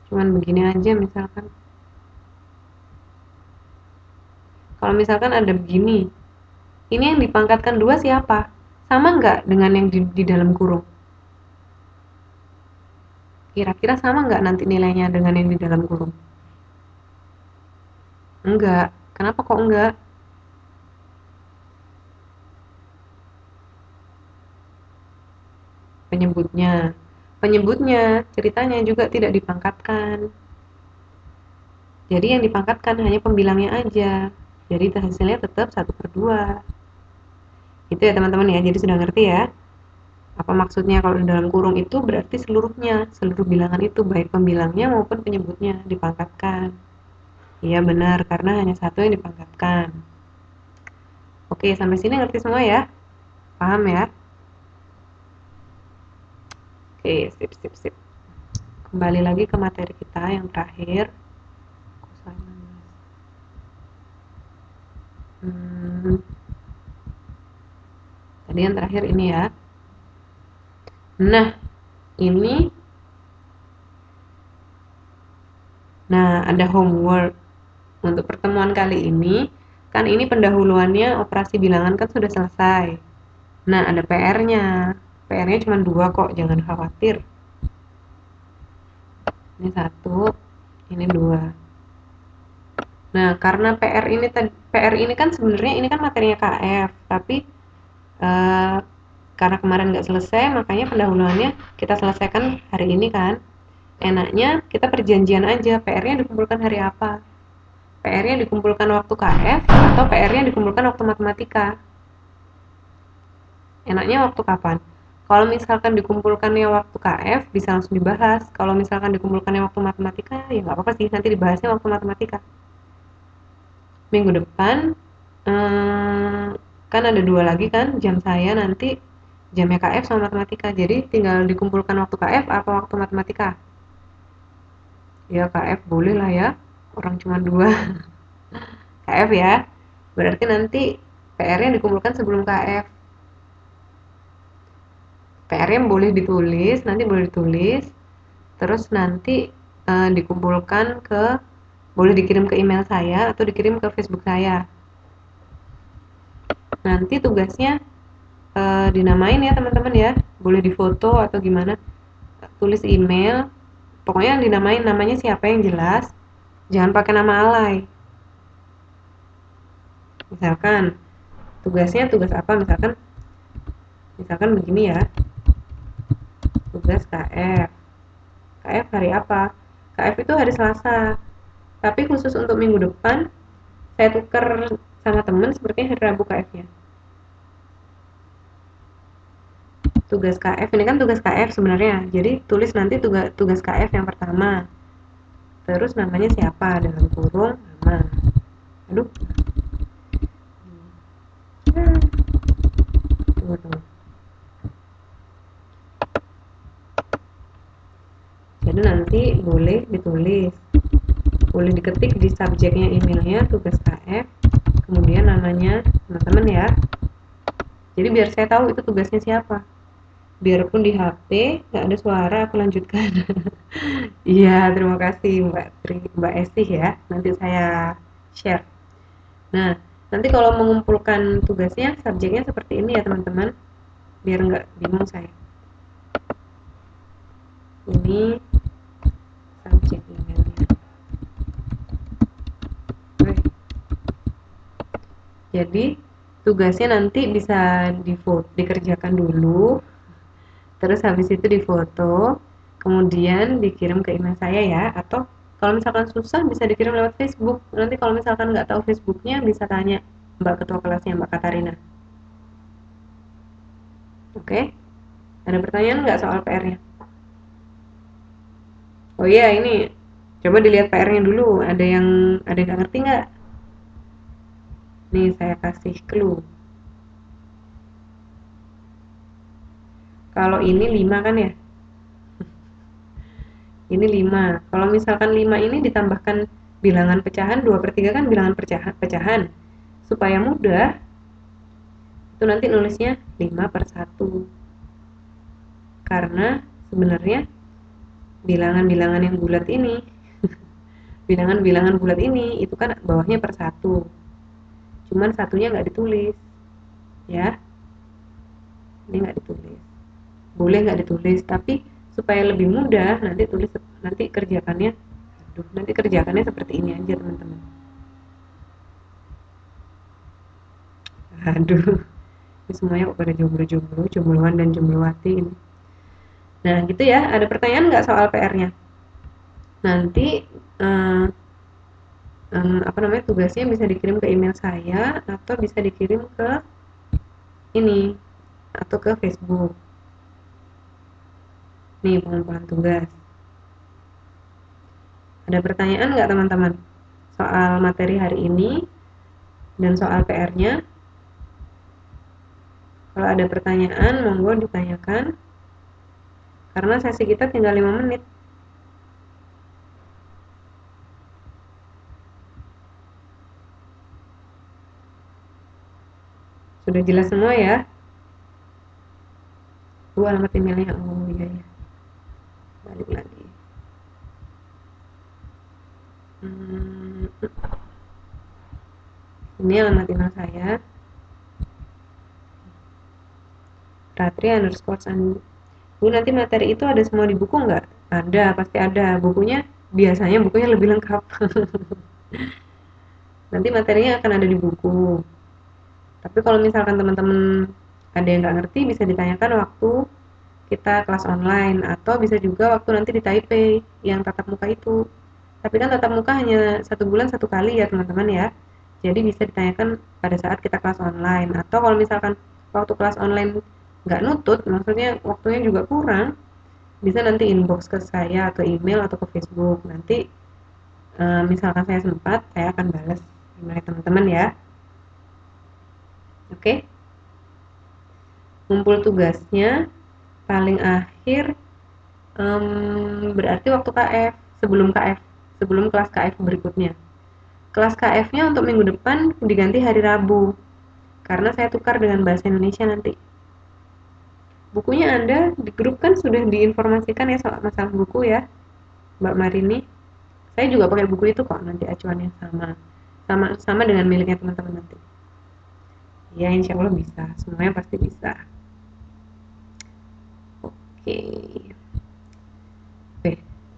cuman begini aja misalkan. Kalau misalkan ada begini, ini yang dipangkatkan 2 siapa? Sama nggak dengan yang di dalam kurung? Kira-kira sama nggak nanti nilainya dengan yang di dalam kurung? Enggak. Kenapa kok enggak? Penyebutnya. Penyebutnya, ceritanya juga tidak dipangkatkan. Jadi yang dipangkatkan hanya pembilangnya aja. Jadi hasilnya tetap 1/2. Itu ya teman-teman ya, jadi sudah ngerti ya. Apa maksudnya kalau di dalam kurung itu berarti seluruhnya, seluruh bilangan itu baik pembilangnya maupun penyebutnya dipangkatkan. Iya benar, karena hanya satu yang dipangkatkan. Oke, sampai sini ngerti semua ya? Paham ya? Oke, sip sip sip. Kembali lagi ke materi kita yang terakhir. Tadi yang terakhir ini ya. Nah, ini ada homework. Untuk pertemuan kali ini, kan ini pendahuluannya operasi bilangan kan sudah selesai. Nah, ada PR-nya. PR-nya cuma 2 kok, jangan khawatir. Ini 1, ini 2. Nah, karena PR ini kan sebenarnya ini kan materinya KF, tapi karena kemarin nggak selesai, makanya pendahuluannya kita selesaikan hari ini kan. Enaknya kita perjanjian aja, PR-nya dikumpulkan hari apa. PR-nya dikumpulkan waktu KF atau PR-nya dikumpulkan waktu matematika. Enaknya waktu kapan? Kalau misalkan dikumpulkannya waktu KF bisa langsung dibahas. Kalau misalkan dikumpulkannya waktu matematika ya nggak apa-apa sih, nanti dibahasnya waktu matematika. Minggu depan kan ada 2 lagi kan jam saya nanti, jamnya KF sama matematika. Jadi tinggal dikumpulkan waktu KF apa waktu matematika. Ya KF boleh lah ya, orang cuma 2. KF ya. Berarti nanti PR-nya dikumpulkan sebelum KF. PR-nya boleh ditulis, terus nanti dikumpulkan boleh dikirim ke email saya atau dikirim ke Facebook saya. Nanti tugasnya dinamain ya teman-teman ya, boleh difoto atau gimana, tulis email, pokoknya dinamain, namanya siapa yang jelas, jangan pakai nama alay. Misalkan tugasnya tugas apa, misalkan begini ya, tugas KF. KF hari apa? KF itu hari Selasa. Tapi khusus untuk minggu depan, saya tuker sama temen sepertinya hari Rabu KF-nya. Tugas KF, ini kan tugas KF sebenarnya. Jadi tulis nanti tugas KF yang pertama. Terus namanya siapa dengan kurung nama. Aduh. Tunggu. Jadi nanti boleh ditulis, boleh diketik di subjeknya emailnya tugas KF, kemudian namanya teman-teman ya. Jadi biar saya tahu itu tugasnya siapa. Biarpun di HP nggak ada suara, aku lanjutkan. Iya, terima kasih Mbak Esti ya. Nanti saya share. Nah, nanti kalau mengumpulkan tugasnya, subjeknya seperti ini ya teman-teman, biar nggak bingung saya. Ini subjek emailnya. Jadi tugasnya nanti bisa dikerjakan dulu, terus habis itu difoto, kemudian dikirim ke email saya ya, atau kalau misalkan susah bisa dikirim lewat Facebook. Nanti kalau misalkan nggak tahu Facebooknya bisa tanya Mbak Ketua kelasnya, Mbak Katarina. Oke? Ada pertanyaan nggak soal PR-nya? Oh iya, ini coba dilihat PR-nya dulu. Ada yang nggak ngerti nggak? Nih saya kasih clue. Kalau ini 5 kan ya? Ini 5. Kalau misalkan 5 ini ditambahkan bilangan pecahan, 2/3 kan bilangan pecahan. Supaya mudah, itu nanti nulisnya 5/1. Karena sebenarnya bilangan-bilangan yang bulat ini, bilangan-bilangan bulat ini, itu kan bawahnya per 1. Cuman satunya nggak ditulis. Ya, ini nggak ditulis. Boleh nggak ditulis, tapi supaya lebih mudah, nanti kerjakannya seperti ini aja teman-teman. Aduh, ini semuanya kok pada jomblo-jomblo, jombloan dan jomblowati ini. Nah gitu ya, ada pertanyaan nggak soal PR-nya? Nanti tugasnya bisa dikirim ke email saya atau bisa dikirim ke ini atau ke Facebook. Nih pengumpulan tugas. Ada pertanyaan nggak teman-teman soal materi hari ini dan soal PR-nya? Kalau ada pertanyaan, monggo ditanyakan. Karena sesi kita tinggal 5 menit. Sudah jelas semua ya? Alamat emailnya. Oh iya ya. Balik lagi. Hmm, ini alamat email saya. Ratri_Sandi. Bu, nanti materi itu ada semua di buku nggak? Ada, pasti ada. Biasanya bukunya lebih lengkap. Nanti materinya akan ada di buku. Tapi kalau misalkan teman-teman ada yang nggak ngerti, bisa ditanyakan waktu kita kelas online, atau bisa juga waktu nanti di Taipei yang tatap muka itu. Tapi kan tatap muka hanya 1 bulan 1 kali ya teman-teman ya. Jadi bisa ditanyakan pada saat kita kelas online, atau kalau misalkan waktu kelas online nggak nutut, maksudnya waktunya juga kurang, bisa nanti inbox ke saya, ke email atau ke Facebook. Nanti misalkan saya sempat, saya akan balas email teman-teman ya. Oke. Ngumpul tugasnya paling akhir berarti waktu KF, sebelum kelas KF berikutnya. Kelas KF-nya untuk minggu depan diganti hari Rabu, karena saya tukar dengan bahasa Indonesia nanti. Bukunya ada di grup kan sudah diinformasikan ya soal masalah buku ya, Mbak Marini. Saya juga pakai buku itu kok, nanti acuannya sama dengan miliknya teman-teman nanti. Ya insya Allah bisa, semuanya pasti bisa. Oke,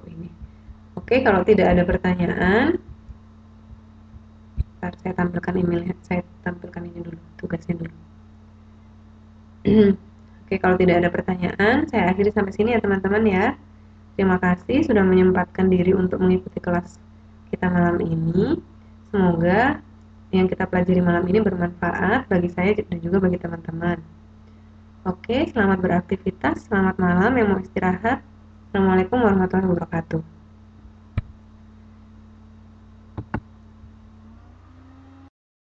ini. Oke, kalau tidak ada pertanyaan, ntar saya tampilkan emailnya, saya tampilkan ini dulu, tugasnya dulu. Oke, kalau tidak ada pertanyaan, saya akhiri sampai sini ya teman-teman ya. Terima kasih sudah menyempatkan diri untuk mengikuti kelas kita malam ini. Semoga yang kita pelajari malam ini bermanfaat bagi saya dan juga bagi teman-teman. Oke, selamat beraktivitas, selamat malam yang mau istirahat. Assalamualaikum warahmatullahi wabarakatuh.